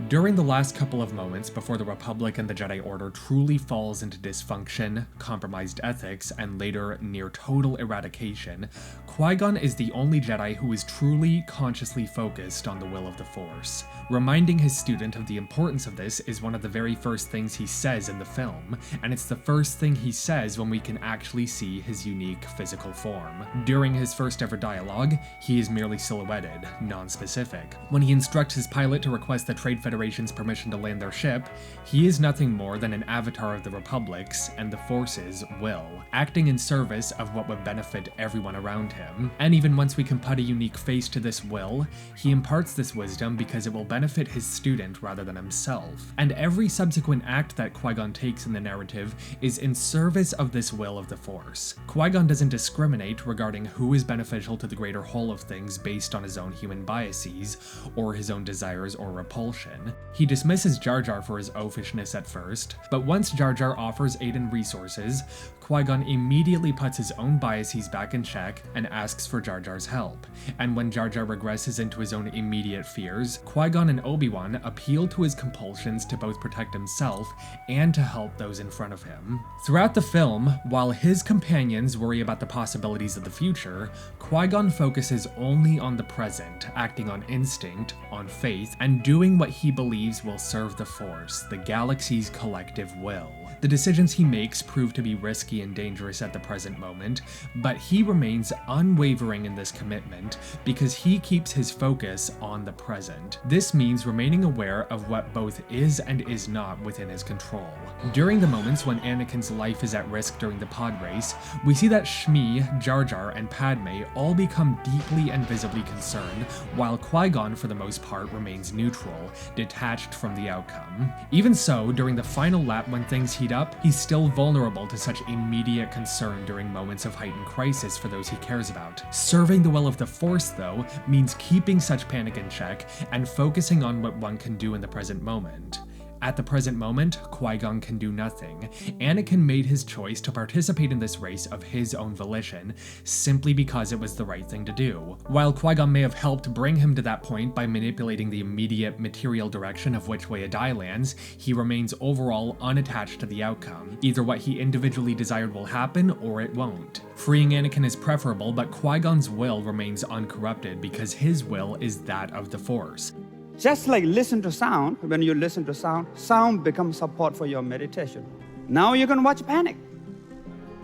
During the last couple of moments before the Republic and the Jedi Order truly falls into dysfunction, compromised ethics, and later near total eradication, Qui-Gon is the only Jedi who is truly consciously focused on the will of the Force. Reminding his student of the importance of this is one of the very first things he says in the film, and it's the first thing he says when we can actually see his unique physical form. During his first ever dialogue, he is merely silhouetted, non-specific. When he instructs his pilot to request the Trade Federation's permission to land their ship, he is nothing more than an avatar of the Republic's and the Force's will, acting in service of what would benefit everyone around him. And even once we can put a unique face to this will, he imparts this wisdom because it will benefit his student rather than himself. And every subsequent act that Qui-Gon takes in the narrative is in service of this will of the Force. Qui-Gon doesn't discriminate regarding who is beneficial to the greater whole of things based on his own human biases, or his own desires or repulsion. He dismisses Jar Jar for his oafishness at first, but once Jar Jar offers aid and resources, Qui-Gon immediately puts his own biases back in check and asks for Jar Jar's help. And when Jar Jar regresses into his own immediate fears, Qui-Gon and Obi-Wan appeal to his compulsions to both protect himself and to help those in front of him. Throughout the film, while his companions worry about the possibilities of the future, Qui-Gon focuses only on the present, acting on instinct, on faith, and doing what he believes will serve the Force, the galaxy's collective will. The decisions he makes prove to be risky and dangerous at the present moment, but he remains unwavering in this commitment because he keeps his focus on the present. This means remaining aware of what both is and is not within his control. During the moments when Anakin's life is at risk during the pod race, we see that Shmi, Jar Jar, and Padme all become deeply and visibly concerned, while Qui-Gon for the most part remains neutral, detached from the outcome. Even so, during the final lap when things he heat up, he's still vulnerable to such immediate concern during moments of heightened crisis for those he cares about. Serving the will of the Force, though, means keeping such panic in check and focusing on what one can do in the present moment. At the present moment, Qui-Gon can do nothing. Anakin made his choice to participate in this race of his own volition, simply because it was the right thing to do. While Qui-Gon may have helped bring him to that point by manipulating the immediate material direction of which way a die lands, he remains overall unattached to the outcome. Either what he individually desired will happen, or it won't. Freeing Anakin is preferable, but Qui-Gon's will remains uncorrupted because his will is that of the Force. Just like listen to sound, when you listen to sound, sound becomes support for your meditation. Now you can watch panic.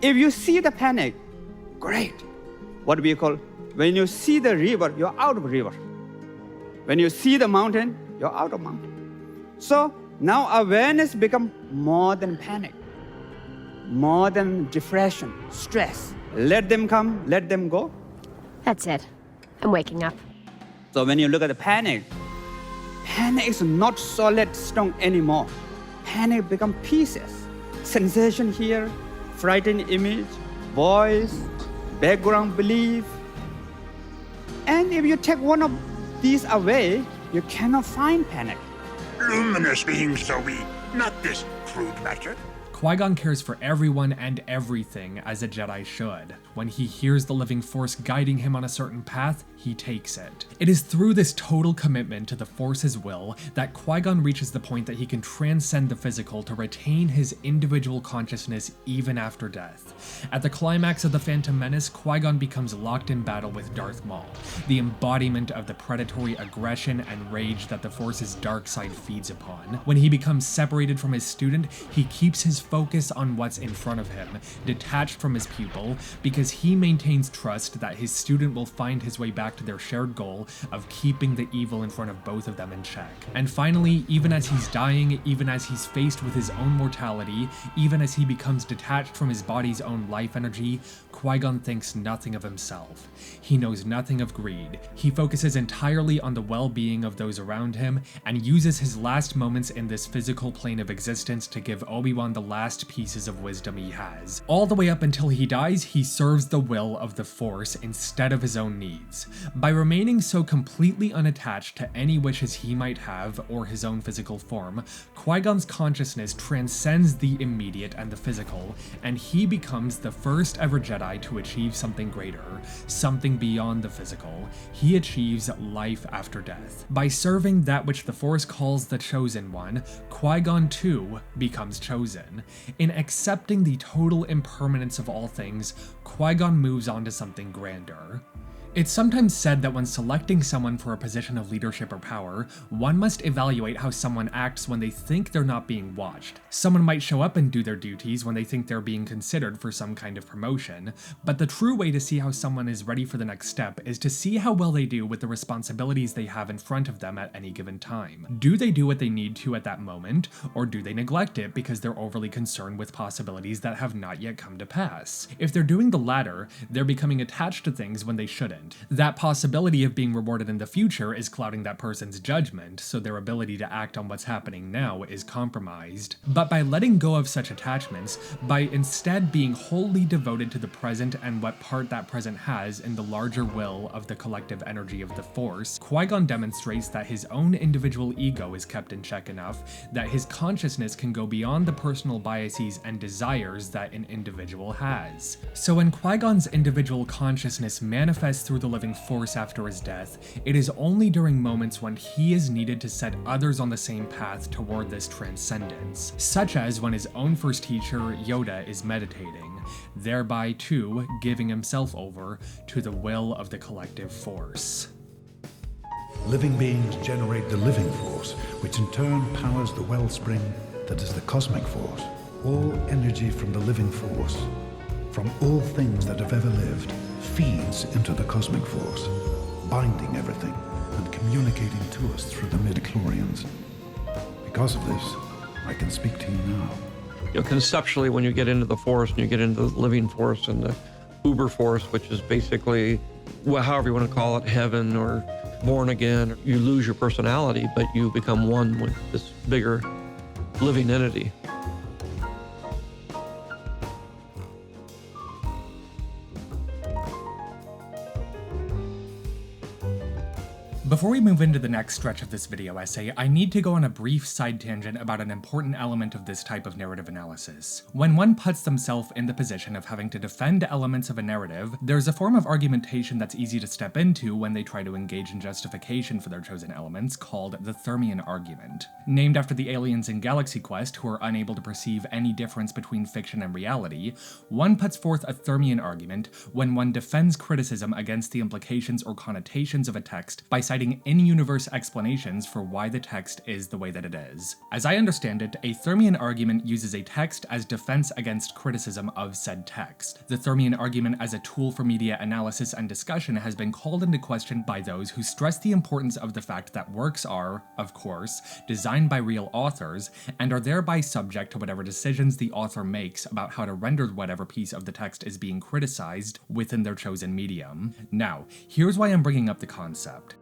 If you see the panic, great. What we call, when you see the river, you're out of river. When you see the mountain, you're out of mountain. So now awareness becomes more than panic, more than depression, stress. Let them come, let them go. That's it. I'm waking up. So when you look at the panic is not solid stone anymore. Panic becomes pieces. Sensation here, frightened image, voice, background belief. And if you take one of these away, you cannot find panic. Luminous beings are we, not this crude matter. Qui-Gon cares for everyone and everything as a Jedi should. When he hears the living Force guiding him on a certain path, he takes it. It is through this total commitment to the Force's will that Qui-Gon reaches the point that he can transcend the physical to retain his individual consciousness even after death. At the climax of The Phantom Menace, Qui-Gon becomes locked in battle with Darth Maul, the embodiment of the predatory aggression and rage that the Force's dark side feeds upon. When he becomes separated from his student, he keeps his focus on what's in front of him, detached from his pupil, because he maintains trust that his student will find his way back to their shared goal of keeping the evil in front of both of them in check. And finally, even as he's dying, even as he's faced with his own mortality, even as he becomes detached from his body's own life energy, Qui-Gon thinks nothing of himself. He knows nothing of greed. He focuses entirely on the well-being of those around him, and uses his last moments in this physical plane of existence to give Obi-Wan the last pieces of wisdom he has. All the way up until he dies, he serves the will of the Force instead of his own needs. By remaining so completely unattached to any wishes he might have or his own physical form, Qui-Gon's consciousness transcends the immediate and the physical, and he becomes the first ever Jedi to achieve something greater, something beyond the physical. He achieves life after death. By serving that which the Force calls the Chosen One, Qui-Gon too becomes chosen. In accepting the total impermanence of all things, Qui-Gon moves on to something grander. It's sometimes said that when selecting someone for a position of leadership or power, one must evaluate how someone acts when they think they're not being watched. Someone might show up and do their duties when they think they're being considered for some kind of promotion, but the true way to see how someone is ready for the next step is to see how well they do with the responsibilities they have in front of them at any given time. Do they do what they need to at that moment, or do they neglect it because they're overly concerned with possibilities that have not yet come to pass? If they're doing the latter, they're becoming attached to things when they shouldn't. That possibility of being rewarded in the future is clouding that person's judgment, so their ability to act on what's happening now is compromised. But by letting go of such attachments, by instead being wholly devoted to the present and what part that present has in the larger will of the collective energy of the Force, Qui-Gon demonstrates that his own individual ego is kept in check enough that his consciousness can go beyond the personal biases and desires that an individual has. So when Qui-Gon's individual consciousness manifests through the living Force after his death, it is only during moments when he is needed to set others on the same path toward this transcendence, such as when his own first teacher, Yoda, is meditating, thereby too giving himself over to the will of the collective Force. Living beings generate the living force, which in turn powers the wellspring that is the cosmic force. All energy from the living force, from all things that have ever lived, feeds into the cosmic force, binding everything and communicating to us through the Midi-Chlorians. Because of this, I can speak to you now. You know, conceptually, when you get into the Force and you get into the living Force and the Uber Force, which is basically, well, however you want to call it, heaven or born again, you lose your personality, but you become one with this bigger living entity. Before we move into the next stretch of this video essay, I need to go on a brief side tangent about an important element of this type of narrative analysis. When one puts themselves in the position of having to defend elements of a narrative, there's a form of argumentation that's easy to step into when they try to engage in justification for their chosen elements called the Thermian argument. Named after the aliens in Galaxy Quest who are unable to perceive any difference between fiction and reality, one puts forth a Thermian argument when one defends criticism against the implications or connotations of a text by citing in-universe explanations for why the text is the way that it is. As I understand it, a Thermian argument uses a text as defense against criticism of said text. The Thermian argument as a tool for media analysis and discussion has been called into question by those who stress the importance of the fact that works are, of course, designed by real authors, and are thereby subject to whatever decisions the author makes about how to render whatever piece of the text is being criticized within their chosen medium. Now, here's why I'm bringing up the concept.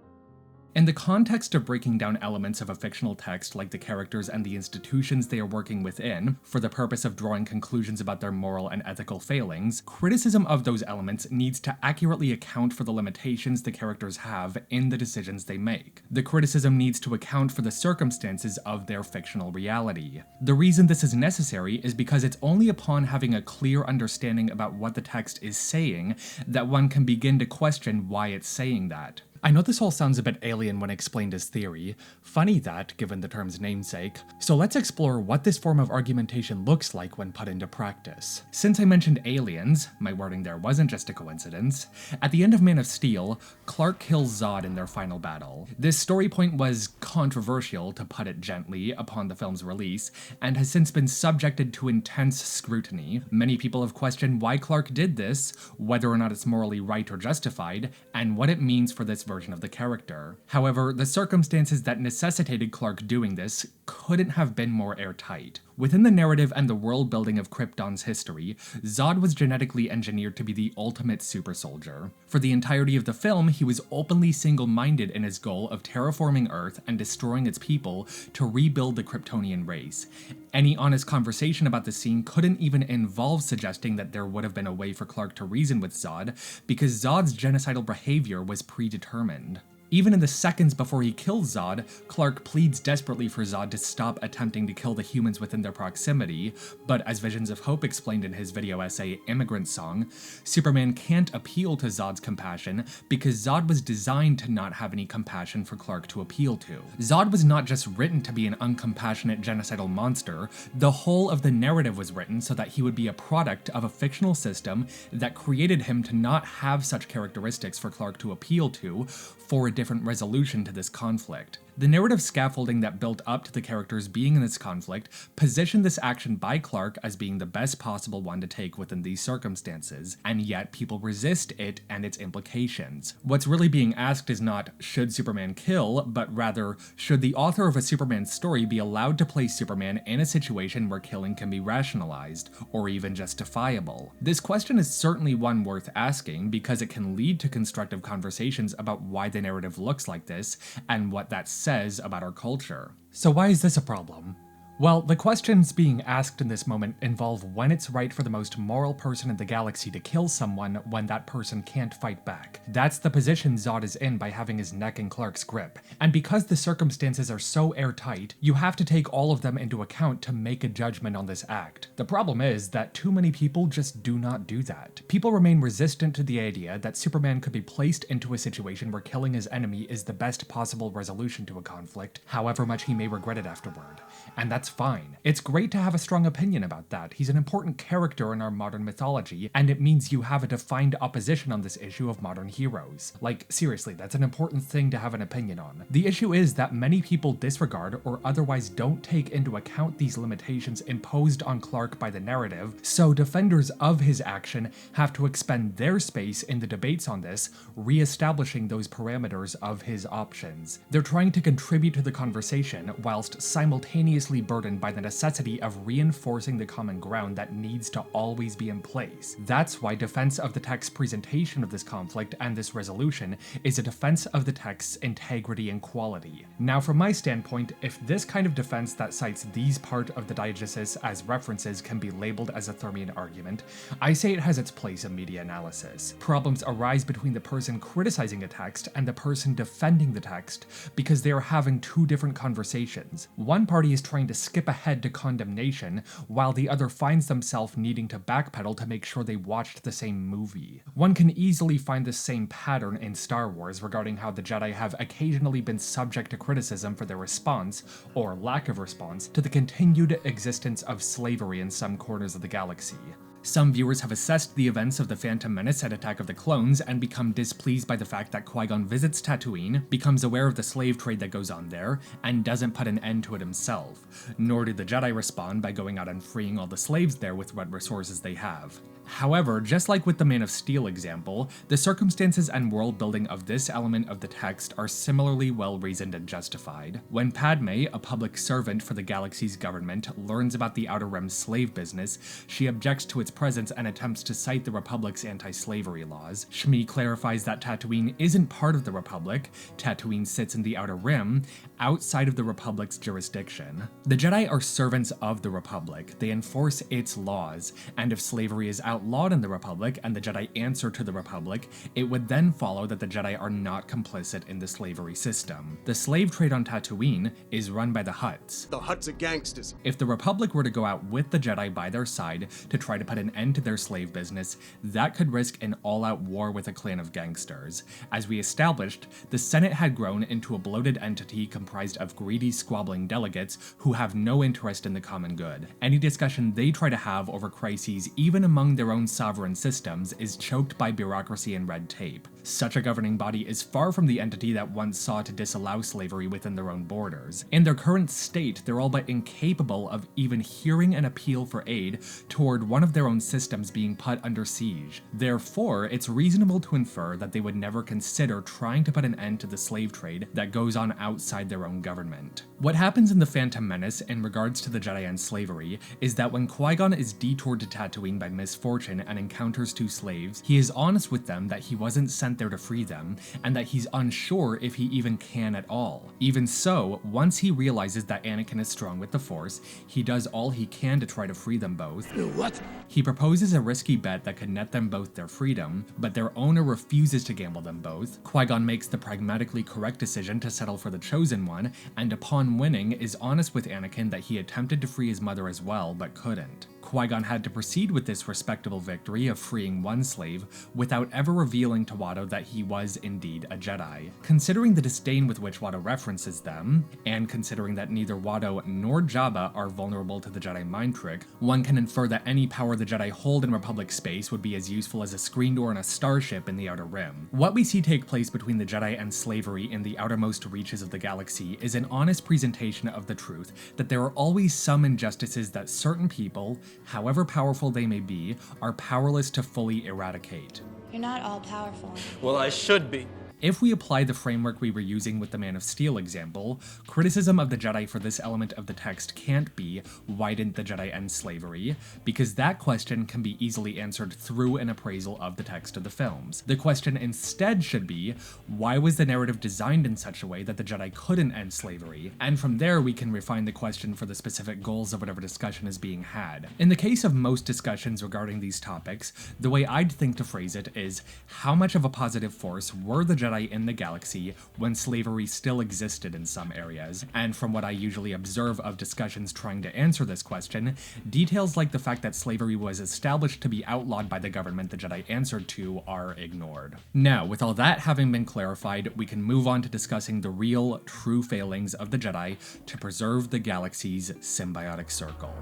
In the context of breaking down elements of a fictional text like the characters and the institutions they are working within, for the purpose of drawing conclusions about their moral and ethical failings, criticism of those elements needs to accurately account for the limitations the characters have in the decisions they make. The criticism needs to account for the circumstances of their fictional reality. The reason this is necessary is because it's only upon having a clear understanding about what the text is saying that one can begin to question why it's saying that. I know this all sounds a bit alien when explained as theory, funny that, given the term's namesake, so let's explore what this form of argumentation looks like when put into practice. Since I mentioned aliens, my wording there wasn't just a coincidence, at the end of Man of Steel, Clark kills Zod in their final battle. This story point was controversial, to put it gently, upon the film's release, and has since been subjected to intense scrutiny. Many people have questioned why Clark did this, whether or not it's morally right or justified, and what it means for this version of the character. However, the circumstances that necessitated Clark doing this couldn't have been more airtight. Within the narrative and the world building of Krypton's history, Zod was genetically engineered to be the ultimate super soldier. For the entirety of the film, he was openly single-minded in his goal of terraforming Earth and destroying its people to rebuild the Kryptonian race. Any honest conversation about the scene couldn't even involve suggesting that there would have been a way for Clark to reason with Zod, because Zod's genocidal behavior was predetermined. Even in the seconds before he kills Zod, Clark pleads desperately for Zod to stop attempting to kill the humans within their proximity, but as Visions of Hope explained in his video essay Immigrant Song, Superman can't appeal to Zod's compassion because Zod was designed to not have any compassion for Clark to appeal to. Zod was not just written to be an uncompassionate genocidal monster, the whole of the narrative was written so that he would be a product of a fictional system that created him to not have such characteristics for Clark to appeal to, for a different resolution to this conflict. The narrative scaffolding that built up to the characters being in this conflict positioned this action by Clark as being the best possible one to take within these circumstances, and yet people resist it and its implications. What's really being asked is not, should Superman kill, but rather, should the author of a Superman story be allowed to place Superman in a situation where killing can be rationalized, or even justifiable? This question is certainly one worth asking because it can lead to constructive conversations about why the narrative looks like this, and what that says about our culture. So why is this a problem? Well, the questions being asked in this moment involve when it's right for the most moral person in the galaxy to kill someone when that person can't fight back. That's the position Zod is in by having his neck in Clark's grip. And because the circumstances are so airtight, you have to take all of them into account to make a judgment on this act. The problem is that too many people just do not do that. People remain resistant to the idea that Superman could be placed into a situation where killing his enemy is the best possible resolution to a conflict, however much he may regret it afterward. And that's fine. It's great to have a strong opinion about that. He's an important character in our modern mythology, and it means you have a defined opposition on this issue of modern heroes. Like, seriously, that's an important thing to have an opinion on. The issue is that many people disregard or otherwise don't take into account these limitations imposed on Clark by the narrative, so defenders of his action have to expend their space in the debates on this, re-establishing those parameters of his options. They're trying to contribute to the conversation whilst simultaneously burdened by the necessity of reinforcing the common ground that needs to always be in place. That's why defense of the text's presentation of this conflict and this resolution is a defense of the text's integrity and quality. Now, from my standpoint, if this kind of defense that cites these part of the diegesis as references can be labeled as a Thermian argument, I say it has its place in media analysis. Problems arise between the person criticizing a text and the person defending the text because they are having two different conversations. One party is trying to skip ahead to condemnation, while the other finds themselves needing to backpedal to make sure they watched the same movie. One can easily find the same pattern in Star Wars regarding how the Jedi have occasionally been subject to criticism for their response, or lack of response, to the continued existence of slavery in some corners of the galaxy. Some viewers have assessed the events of the Phantom Menace at Attack of the Clones and become displeased by the fact that Qui-Gon visits Tatooine, becomes aware of the slave trade that goes on there, and doesn't put an end to it himself. Nor do the Jedi respond by going out and freeing all the slaves there with what resources they have. However, just like with the Man of Steel example, the circumstances and world building of this element of the text are similarly well-reasoned and justified. When Padme, a public servant for the galaxy's government, learns about the Outer Rim's slave business, she objects to its presence and attempts to cite the Republic's anti-slavery laws. Shmi clarifies that Tatooine isn't part of the Republic. Tatooine sits in the Outer Rim, outside of the Republic's jurisdiction. The Jedi are servants of the Republic. They enforce its laws, and if slavery is outlawed in the Republic and the Jedi answer to the Republic, it would then follow that the Jedi are not complicit in the slavery system. The slave trade on Tatooine is run by the Hutts. The Hutts are gangsters. If the Republic were to go out with the Jedi by their side to try to put an end to their slave business, that could risk an all-out war with a clan of gangsters. As we established, the Senate had grown into a bloated entity comprised of greedy, squabbling delegates who have no interest in the common good. Any discussion they try to have over crises, even among their own sovereign systems, is choked by bureaucracy and red tape. Such a governing body is far from the entity that once sought to disallow slavery within their own borders. In their current state, they're all but incapable of even hearing an appeal for aid toward one of their own systems being put under siege. Therefore, it's reasonable to infer that they would never consider trying to put an end to the slave trade that goes on outside their own government. What happens in The Phantom Menace in regards to the Jedi and slavery is that when Qui-Gon is detoured to Tatooine by misfortune and encounters two slaves, he is honest with them that he wasn't sent there to free them, and that he's unsure if he even can at all. Even so, once he realizes that Anakin is strong with the Force, he does all he can to try to free them both. What? He proposes a risky bet that could net them both their freedom, but their owner refuses to gamble them both. Qui-Gon makes the pragmatically correct decision to settle for the chosen one, and upon winning, is honest with Anakin that he attempted to free his mother as well, but couldn't. Qui-Gon had to proceed with this respectable victory of freeing one slave without ever revealing to Watto that he was indeed a Jedi. Considering the disdain with which Watto references them, and considering that neither Watto nor Jabba are vulnerable to the Jedi mind trick, one can infer that any power the Jedi hold in Republic space would be as useful as a screen door on a starship in the Outer Rim. What we see take place between the Jedi and slavery in the outermost reaches of the galaxy is an honest presentation of the truth that there are always some injustices that certain people, however powerful they may be, are powerless to fully eradicate. You're not all powerful. Well, I should be. If we apply the framework we were using with the Man of Steel example, criticism of the Jedi for this element of the text can't be, why didn't the Jedi end slavery? Because that question can be easily answered through an appraisal of the text of the films. The question instead should be, why was the narrative designed in such a way that the Jedi couldn't end slavery? And from there we can refine the question for the specific goals of whatever discussion is being had. In the case of most discussions regarding these topics, the way I'd think to phrase it is, how much of a positive force were the Jedi in the galaxy when slavery still existed in some areas? And from what I usually observe of discussions trying to answer this question, details like the fact that slavery was established to be outlawed by the government the Jedi answered to are ignored. Now, with all that having been clarified, we can move on to discussing the real, true failings of the Jedi to preserve the galaxy's symbiotic circle.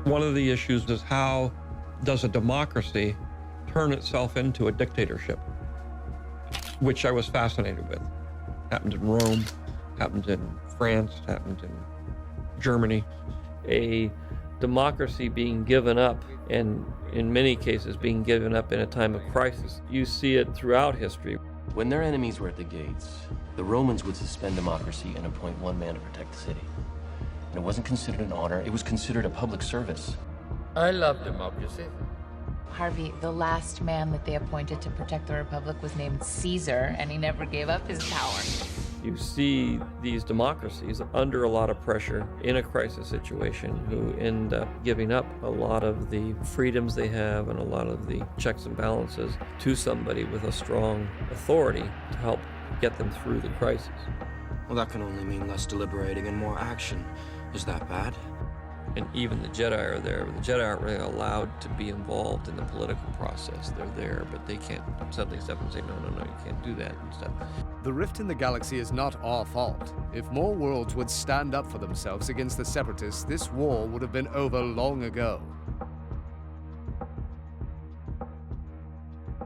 One of the issues is how does a democracy turn itself into a dictatorship, which I was fascinated with. Happened in Rome, happened in France, happened in Germany. A democracy being given up and in many cases being given up in a time of crisis. You see it throughout history. When their enemies were at the gates, the Romans would suspend democracy and appoint one man to protect the city. And it wasn't considered an honor, it was considered a public service. I love democracy. Harvey, the last man that they appointed to protect the Republic was named Caesar, and he never gave up his power. You see these democracies under a lot of pressure in a crisis situation who end up giving up a lot of the freedoms they have and a lot of the checks and balances to somebody with a strong authority to help get them through the crisis. Well, that can only mean less deliberating and more action. Is that bad? And even the Jedi are there, but the Jedi aren't really allowed to be involved in the political process. They're there, but they can't suddenly step and say, no, you can't do that and stuff. The rift in the galaxy is not our fault. If more worlds would stand up for themselves against the Separatists, this war would have been over long ago.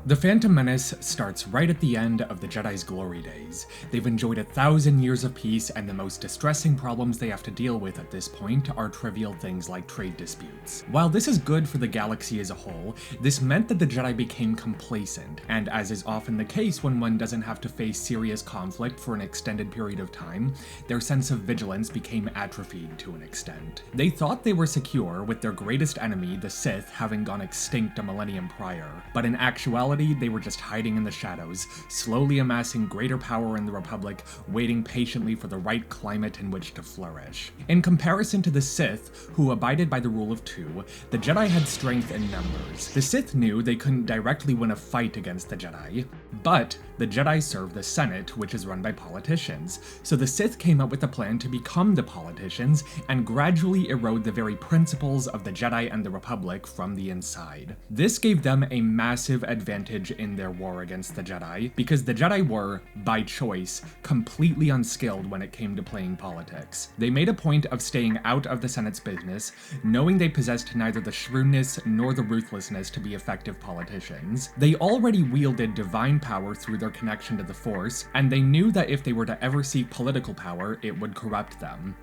The Phantom Menace starts right at the end of the Jedi's glory days. They've enjoyed 1,000 years of peace, and the most distressing problems they have to deal with at this point are trivial things like trade disputes. While this is good for the galaxy as a whole, this meant that the Jedi became complacent, and as is often the case when one doesn't have to face serious conflict for an extended period of time, their sense of vigilance became atrophied to an extent. They thought they were secure, with their greatest enemy, the Sith, having gone extinct a millennium prior, but in actuality, they were just hiding in the shadows, slowly amassing greater power in the Republic, waiting patiently for the right climate in which to flourish. In comparison to the Sith, who abided by the rule of two, the Jedi had strength in numbers. The Sith knew they couldn't directly win a fight against the Jedi, but the Jedi serve the Senate, which is run by politicians, so the Sith came up with a plan to become the politicians and gradually erode the very principles of the Jedi and the Republic from the inside. This gave them a massive advantage in their war against the Jedi, because the Jedi were, by choice, completely unskilled when it came to playing politics. They made a point of staying out of the Senate's business, knowing they possessed neither the shrewdness nor the ruthlessness to be effective politicians. They already wielded divine power through their connection to the Force, and they knew that if they were to ever seek political power, it would corrupt them.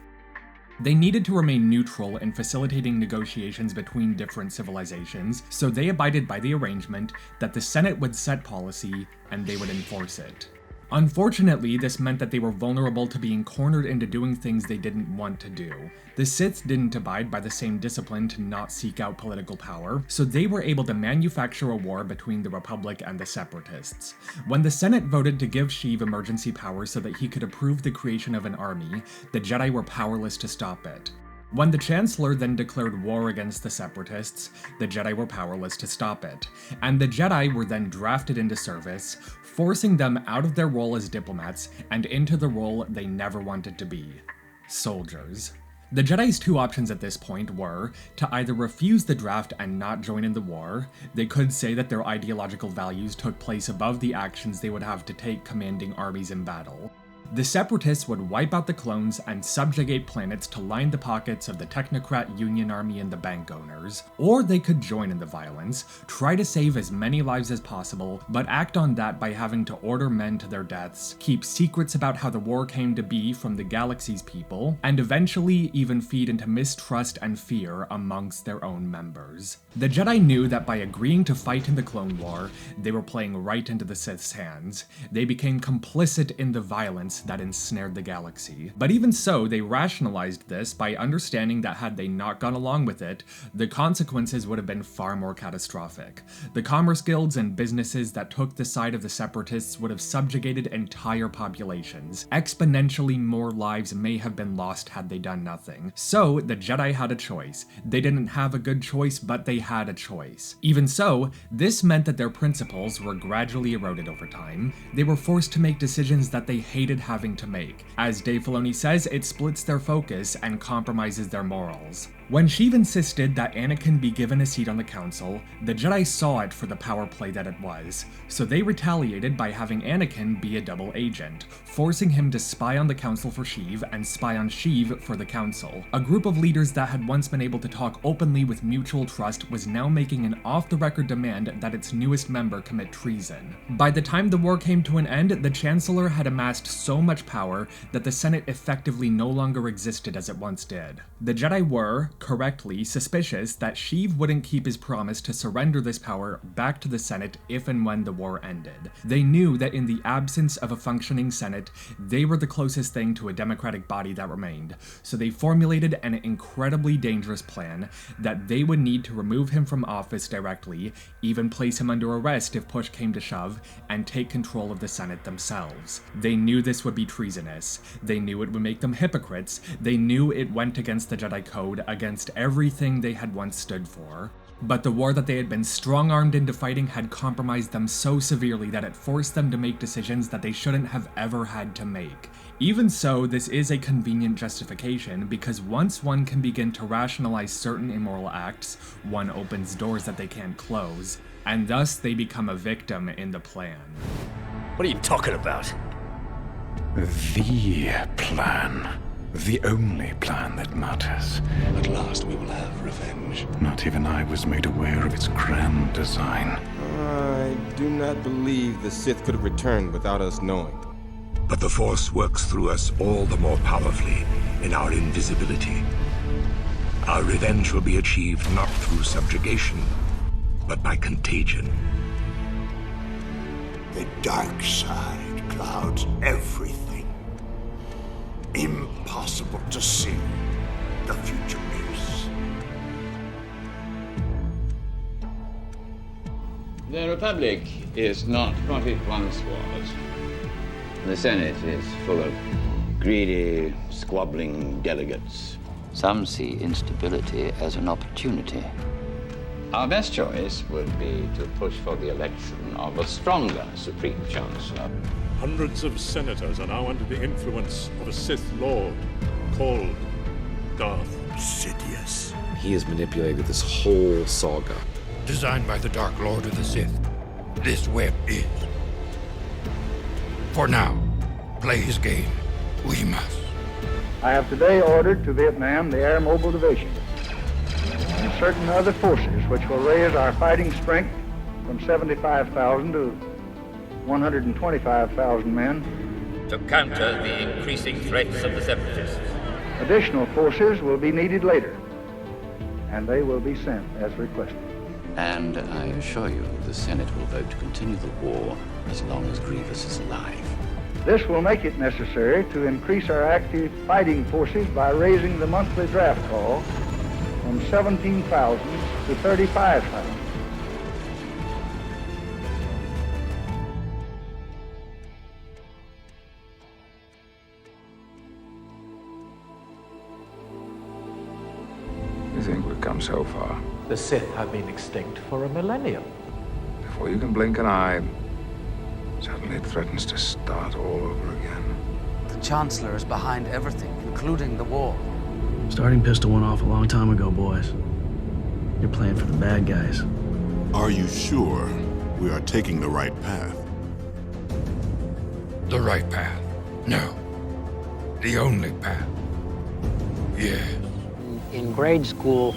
They needed to remain neutral in facilitating negotiations between different civilizations, so they abided by the arrangement that the Senate would set policy and they would enforce it. Unfortunately, this meant that they were vulnerable to being cornered into doing things they didn't want to do. The Sith didn't abide by the same discipline to not seek out political power, so they were able to manufacture a war between the Republic and the Separatists. When the Senate voted to give Sheev emergency powers so that he could approve the creation of an army, the Jedi were powerless to stop it. When the Chancellor then declared war against the Separatists, the Jedi were powerless to stop it, and the Jedi were then drafted into service, forcing them out of their role as diplomats and into the role they never wanted to be: soldiers. The Jedi's two options at this point were to either refuse the draft and not join in the war. They could say that their ideological values took place above the actions they would have to take commanding armies in battle. The Separatists would wipe out the clones and subjugate planets to line the pockets of the technocrat Union Army and the bank owners, or they could join in the violence, try to save as many lives as possible, but act on that by having to order men to their deaths, keep secrets about how the war came to be from the galaxy's people, and eventually even feed into mistrust and fear amongst their own members. The Jedi knew that by agreeing to fight in the Clone War, they were playing right into the Sith's hands. They became complicit in the violence that ensnared the galaxy. But even so, they rationalized this by understanding that had they not gone along with it, the consequences would have been far more catastrophic. The commerce guilds and businesses that took the side of the Separatists would have subjugated entire populations. Exponentially more lives may have been lost had they done nothing. So, the Jedi had a choice. They didn't have a good choice, but they had a choice. Even so, this meant that their principles were gradually eroded over time. They were forced to make decisions that they hated having to make. As Dave Filoni says, it splits their focus and compromises their morals. When Sheev insisted that Anakin be given a seat on the council, the Jedi saw it for the power play that it was, so they retaliated by having Anakin be a double agent, forcing him to spy on the council for Sheev and spy on Sheev for the council. A group of leaders that had once been able to talk openly with mutual trust was now making an off-the-record demand that its newest member commit treason. By the time the war came to an end, the Chancellor had amassed so much power that the Senate effectively no longer existed as it once did. The Jedi were, correctly, suspicious that Sheev wouldn't keep his promise to surrender this power back to the Senate if and when the war ended. They knew that in the absence of a functioning Senate, they were the closest thing to a democratic body that remained, so they formulated an incredibly dangerous plan that they would need to remove him from office directly, even place him under arrest if push came to shove, and take control of the Senate themselves. They knew this would be treasonous. They knew it would make them hypocrites. They knew it went against the Jedi Code, against everything they had once stood for. But the war that they had been strong-armed into fighting had compromised them so severely that it forced them to make decisions that they shouldn't have ever had to make. Even so, this is a convenient justification, because once one can begin to rationalize certain immoral acts, one opens doors that they can't close, and thus they become a victim in the plan. What are you talking about? The plan. The only plan that matters. At last we will have revenge. Not even I was made aware of its grand design. I do not believe the Sith could have returned without us knowing. But the Force works through us all the more powerfully in our invisibility. Our revenge will be achieved not through subjugation, but by contagion. The dark side clouds everything. Impossible to see the future is. The Republic is not what it once was. The Senate is full of greedy, squabbling delegates. Some see instability as an opportunity. Our best choice would be to push for the election of a stronger Supreme Chancellor. Hundreds of senators are now under the influence of a Sith Lord called Darth Sidious. He has manipulated this whole saga. Designed by the Dark Lord of the Sith, this web is. For now, play his game. We must. I have today ordered to Vietnam the Air Mobile Division and certain other forces which will raise our fighting strength from 75,000 to 125,000 men. To counter the increasing threats of the Separatists. Additional forces will be needed later, and they will be sent as requested. And I assure you, the Senate will vote to continue the war as long as Grievous is alive. This will make it necessary to increase our active fighting forces by raising the monthly draft call from 17,000 to 35,000. You think we've come so far? The Sith have been extinct for a millennium. Before you can blink an eye, suddenly it threatens to start all over again. The Chancellor is behind everything, including the war. Starting pistol went off a long time ago, boys. You're playing for the bad guys. Are you sure we are taking the right path? The right path? No. The only path. Yes. In grade school,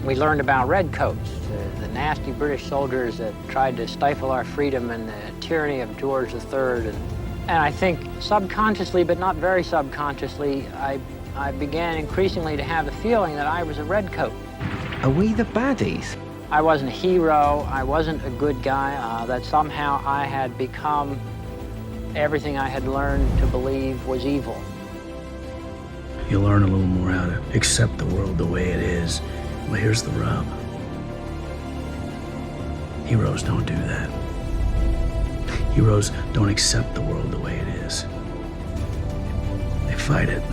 we learned about redcoats, the nasty British soldiers that tried to stifle our freedom and the tyranny of George III. And I think subconsciously, but not very subconsciously, I began increasingly to have the feeling that I was a redcoat. Are we the baddies? I wasn't a hero, I wasn't a good guy, that somehow I had become everything I had learned to believe was evil. You learn a little more how to accept the world the way it is. But here's the rub. Heroes don't do that. Heroes don't accept the world the way it is. They fight it.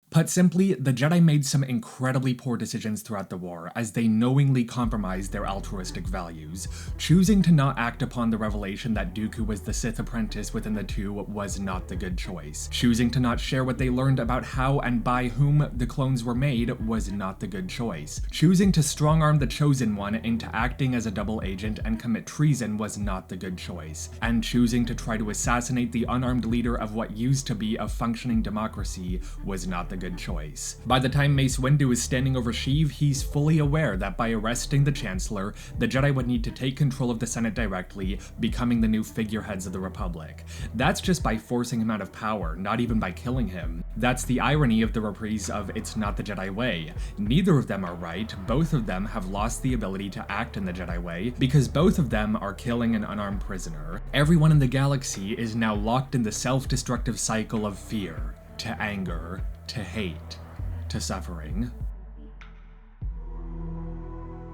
Put simply, the Jedi made some incredibly poor decisions throughout the war, as they knowingly compromised their altruistic values. Choosing to not act upon the revelation that Dooku was the Sith apprentice within the two was not the good choice. Choosing to not share what they learned about how and by whom the clones were made was not the good choice. Choosing to strong-arm the Chosen One into acting as a double agent and commit treason was not the good choice. And choosing to try to assassinate the unarmed leader of what used to be a functioning democracy was not the good good choice. By the time Mace Windu is standing over Sheev, he's fully aware that by arresting the Chancellor, the Jedi would need to take control of the Senate directly, becoming the new figureheads of the Republic. That's just by forcing him out of power, not even by killing him. That's the irony of the reprise of It's Not the Jedi Way. Neither of them are right, both of them have lost the ability to act in the Jedi way, because both of them are killing an unarmed prisoner. Everyone in the galaxy is now locked in the self-destructive cycle of fear, to anger, to hate, to suffering.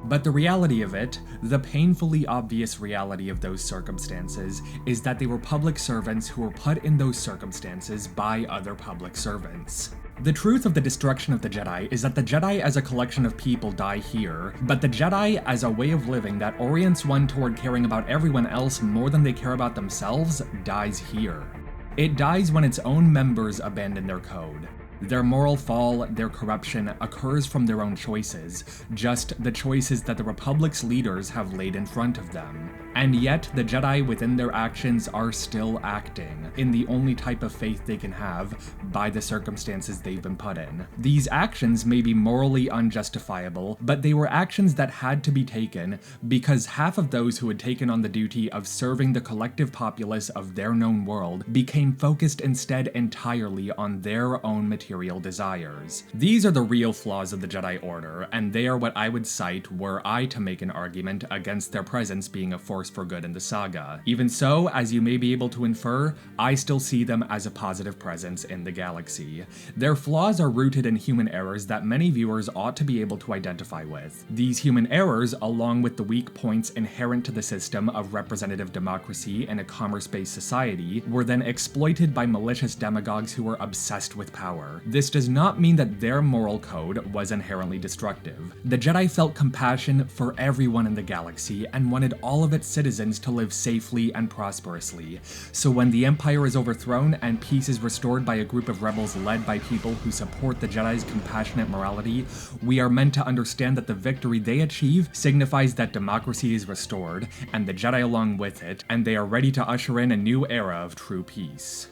But the reality of it, the painfully obvious reality of those circumstances, is that they were public servants who were put in those circumstances by other public servants. The truth of the destruction of the Jedi is that the Jedi as a collection of people die here, but the Jedi as a way of living that orients one toward caring about everyone else more than they care about themselves dies here. It dies when its own members abandon their code. Their moral fall, their corruption, occurs from their own choices, just the choices that the Republic's leaders have laid in front of them. And yet, the Jedi within their actions are still acting, in the only type of faith they can have, by the circumstances they've been put in. These actions may be morally unjustifiable, but they were actions that had to be taken, because half of those who had taken on the duty of serving the collective populace of their known world became focused instead entirely on their own material desires. These are the real flaws of the Jedi Order, and they are what I would cite were I to make an argument against their presence being a force for good in the saga. Even so, as you may be able to infer, I still see them as a positive presence in the galaxy. Their flaws are rooted in human errors that many viewers ought to be able to identify with. These human errors, along with the weak points inherent to the system of representative democracy in a commerce-based society, were then exploited by malicious demagogues who were obsessed with power. This does not mean that their moral code was inherently destructive. The Jedi felt compassion for everyone in the galaxy and wanted all of its citizens to live safely and prosperously. So when the Empire is overthrown and peace is restored by a group of rebels led by people who support the Jedi's compassionate morality, we are meant to understand that the victory they achieve signifies that democracy is restored, and the Jedi along with it, and they are ready to usher in a new era of true peace.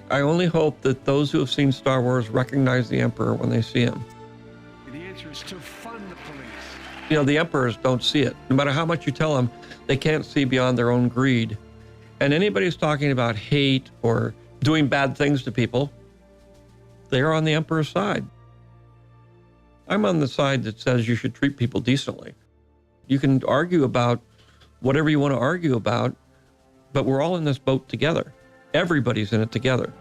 I only hope that those who have seen Star Wars recognize the Emperor when they see him. The answer is to fund the police. You know, the emperors don't see it. No matter how much you tell them, they can't see beyond their own greed. And anybody who's talking about hate or doing bad things to people, they're on the emperor's side. I'm on the side that says you should treat people decently. You can argue about whatever you want to argue about, but we're all in this boat together. Everybody's in it together.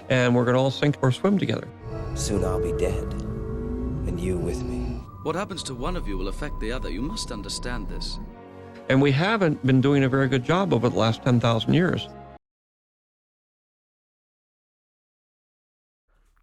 And we're going to all sink or swim together. Soon I'll be dead, and you with me. What happens to one of you will affect the other. You must understand this. And we haven't been doing a very good job over the last 10,000 years.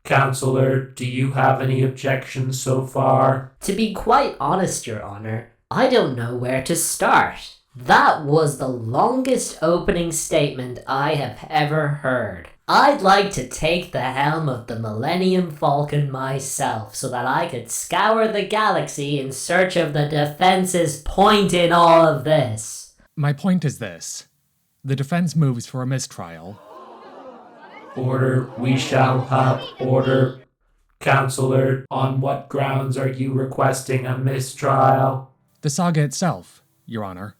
Counselor, do you have any objections so far? To be quite honest, Your Honor, I don't know where to start. That was the longest opening statement I have ever heard. I'd like to take the helm of the Millennium Falcon myself so that I could scour the galaxy in search of the defense's point in all of this. My point is this. The defense moves for a mistrial. Order, we shall have order. Counselor, on what grounds are you requesting a mistrial? The saga itself, Your Honor.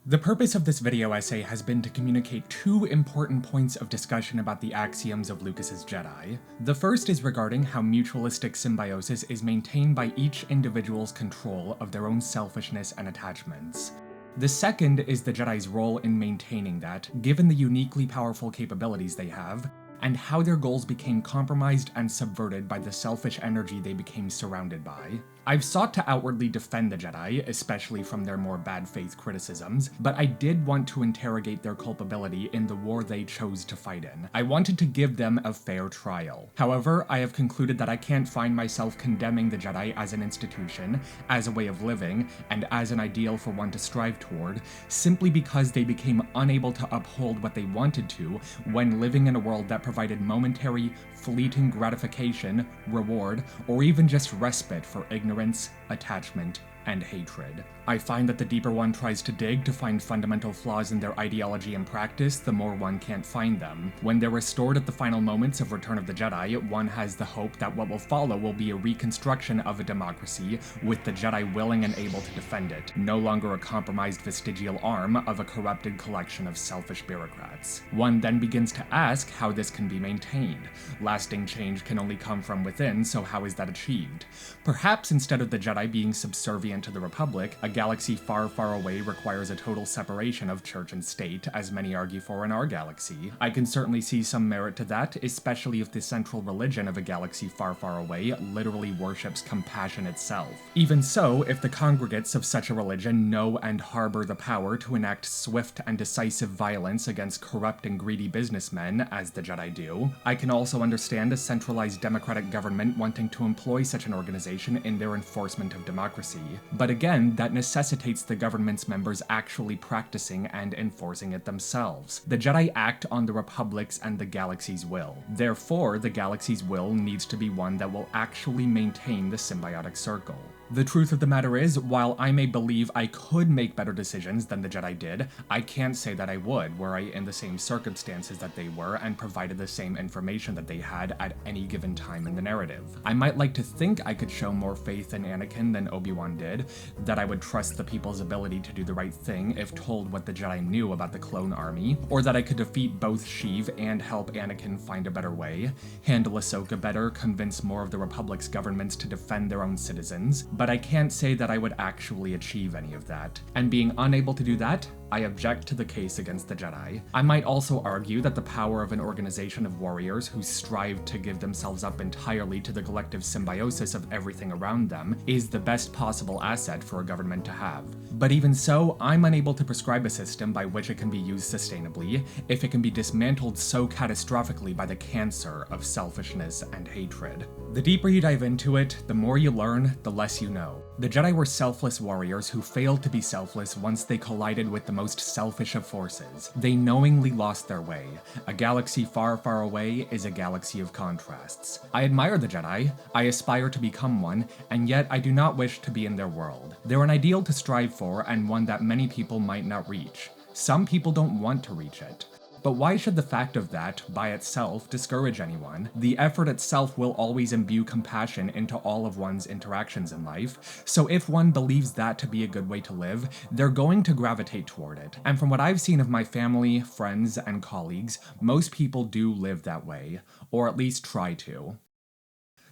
The purpose of this video essay has been to communicate two important points of discussion about the axioms of Lucas's Jedi. The first is regarding how mutualistic symbiosis is maintained by each individual's control of their own selfishness and attachments. The second is the Jedi's role in maintaining that, given the uniquely powerful capabilities they have, and how their goals became compromised and subverted by the selfish energy they became surrounded by. I've sought to outwardly defend the Jedi, especially from their more bad faith criticisms, but I did want to interrogate their culpability in the war they chose to fight in. I wanted to give them a fair trial. However, I have concluded that I can't find myself condemning the Jedi as an institution, as a way of living, and as an ideal for one to strive toward, simply because they became unable to uphold what they wanted to when living in a world that provided momentary, fleeting gratification, reward, or even just respite for ignorance, attachment, and hatred. I find that the deeper one tries to dig to find fundamental flaws in their ideology and practice, the more one can't find them. When they're restored at the final moments of Return of the Jedi, one has the hope that what will follow will be a reconstruction of a democracy, with the Jedi willing and able to defend it, no longer a compromised vestigial arm of a corrupted collection of selfish bureaucrats. One then begins to ask how this can be maintained. Lasting change can only come from within, so how is that achieved? Perhaps instead of the Jedi being subservient to the Republic, a galaxy far, far away requires a total separation of church and state, as many argue for in our galaxy. I can certainly see some merit to that, especially if the central religion of a galaxy far, far away literally worships compassion itself. Even so, if the congregates of such a religion know and harbor the power to enact swift and decisive violence against corrupt and greedy businessmen, as the Jedi do, I can also understand a centralized democratic government wanting to employ such an organization in their enforcement of democracy. But again, that necessitates the government's members actually practicing and enforcing it themselves. The Jedi act on the Republic's and the galaxy's will. Therefore, the galaxy's will needs to be one that will actually maintain the symbiotic circle. The truth of the matter is, while I may believe I could make better decisions than the Jedi did, I can't say that I would, were I in the same circumstances that they were and provided the same information that they had at any given time in the narrative. I might like to think I could show more faith in Anakin than Obi-Wan did, that I would trust the people's ability to do the right thing if told what the Jedi knew about the clone army, or that I could defeat both Sheev and help Anakin find a better way, handle Ahsoka better, convince more of the Republic's governments to defend their own citizens, but I can't say that I would actually achieve any of that. And being unable to do that, I object to the case against the Jedi. I might also argue that the power of an organization of warriors who strive to give themselves up entirely to the collective symbiosis of everything around them is the best possible asset for a government to have. But even so, I'm unable to prescribe a system by which it can be used sustainably if it can be dismantled so catastrophically by the cancer of selfishness and hatred. The deeper you dive into it, the more you learn, the less you know. The Jedi were selfless warriors who failed to be selfless once they collided with the most selfish of forces. They knowingly lost their way. A galaxy far, far away is a galaxy of contrasts. I admire the Jedi, I aspire to become one, and yet I do not wish to be in their world. They're an ideal to strive for and one that many people might not reach. Some people don't want to reach it. But why should the fact of that, by itself, discourage anyone? The effort itself will always imbue compassion into all of one's interactions in life, so if one believes that to be a good way to live, they're going to gravitate toward it. And from what I've seen of my family, friends, and colleagues, most people do live that way, or at least try to.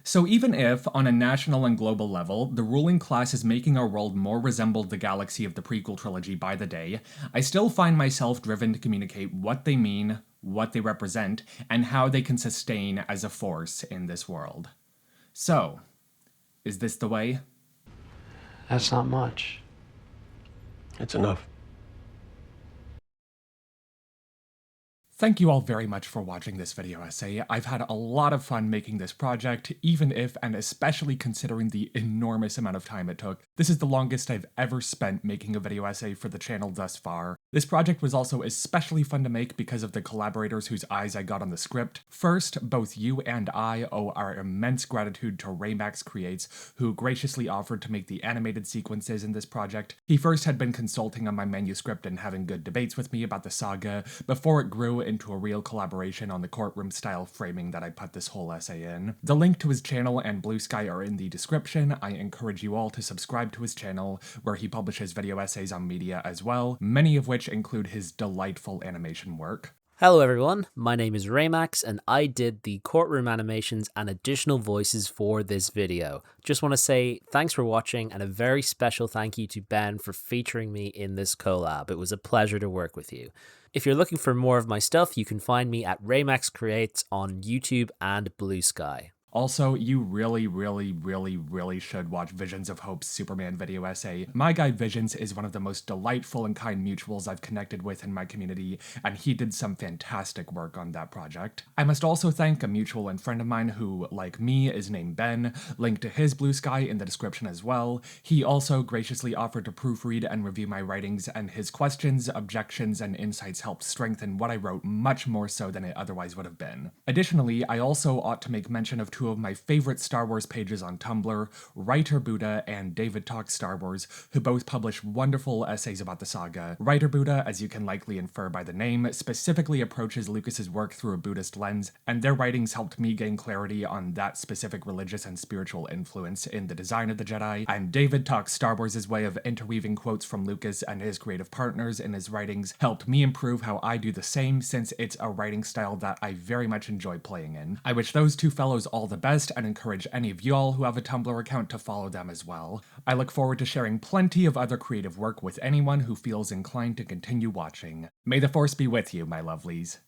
So even if, on a national and global level, the ruling class is making our world more resemble the galaxy of the prequel trilogy by the day, I still find myself driven to communicate what they mean, what they represent, and how they can sustain as a force in this world. So, is this the way? That's not much. It's enough. Thank you all very much for watching this video essay. I've had a lot of fun making this project, even if, and especially considering the enormous amount of time it took. This is the longest I've ever spent making a video essay for the channel thus far. This project was also especially fun to make because of the collaborators whose eyes I got on the script. First, both you and I owe our immense gratitude to Raymax Creates, who graciously offered to make the animated sequences in this project. He first had been consulting on my manuscript and having good debates with me about the saga, before it grew into a real collaboration on the courtroom-style framing that I put this whole essay in. The link to his channel and Blue Sky are in the description. I encourage you all to subscribe to his channel, where he publishes video essays on media as well, many of which include his delightful animation work. Hello everyone, my name is Raymax and I did the courtroom animations and additional voices for this video. Just want to say thanks for watching and a very special thank you to Ben for featuring me in this collab. It was a pleasure to work with you. If you're looking for more of my stuff, you can find me at Raymax Creates on YouTube and Blue Sky. Also, you really should watch Visions of Hope's Superman video essay. My guy Visions is one of the most delightful and kind mutuals I've connected with in my community, and he did some fantastic work on that project. I must also thank a mutual and friend of mine who, like me, is named Ben, linked to his Blue Sky in the description as well. He also graciously offered to proofread and review my writings, and his questions, objections, and insights helped strengthen what I wrote much more so than it otherwise would have been. Additionally, I also ought to make mention of two two of my favorite Star Wars pages on Tumblr, Writer Buddha and David Talks Star Wars, who both publish wonderful essays about the saga. Writer Buddha, as you can likely infer by the name, specifically approaches Lucas's work through a Buddhist lens, and their writings helped me gain clarity on that specific religious and spiritual influence in the design of the Jedi, and David Talks Star Wars' way of interweaving quotes from Lucas and his creative partners in his writings helped me improve how I do the same, since it's a writing style that I very much enjoy playing in. I wish those two fellows all the best and encourage any of y'all who have a Tumblr account to follow them as well. I look forward to sharing plenty of other creative work with anyone who feels inclined to continue watching. May the Force be with you, my lovelies.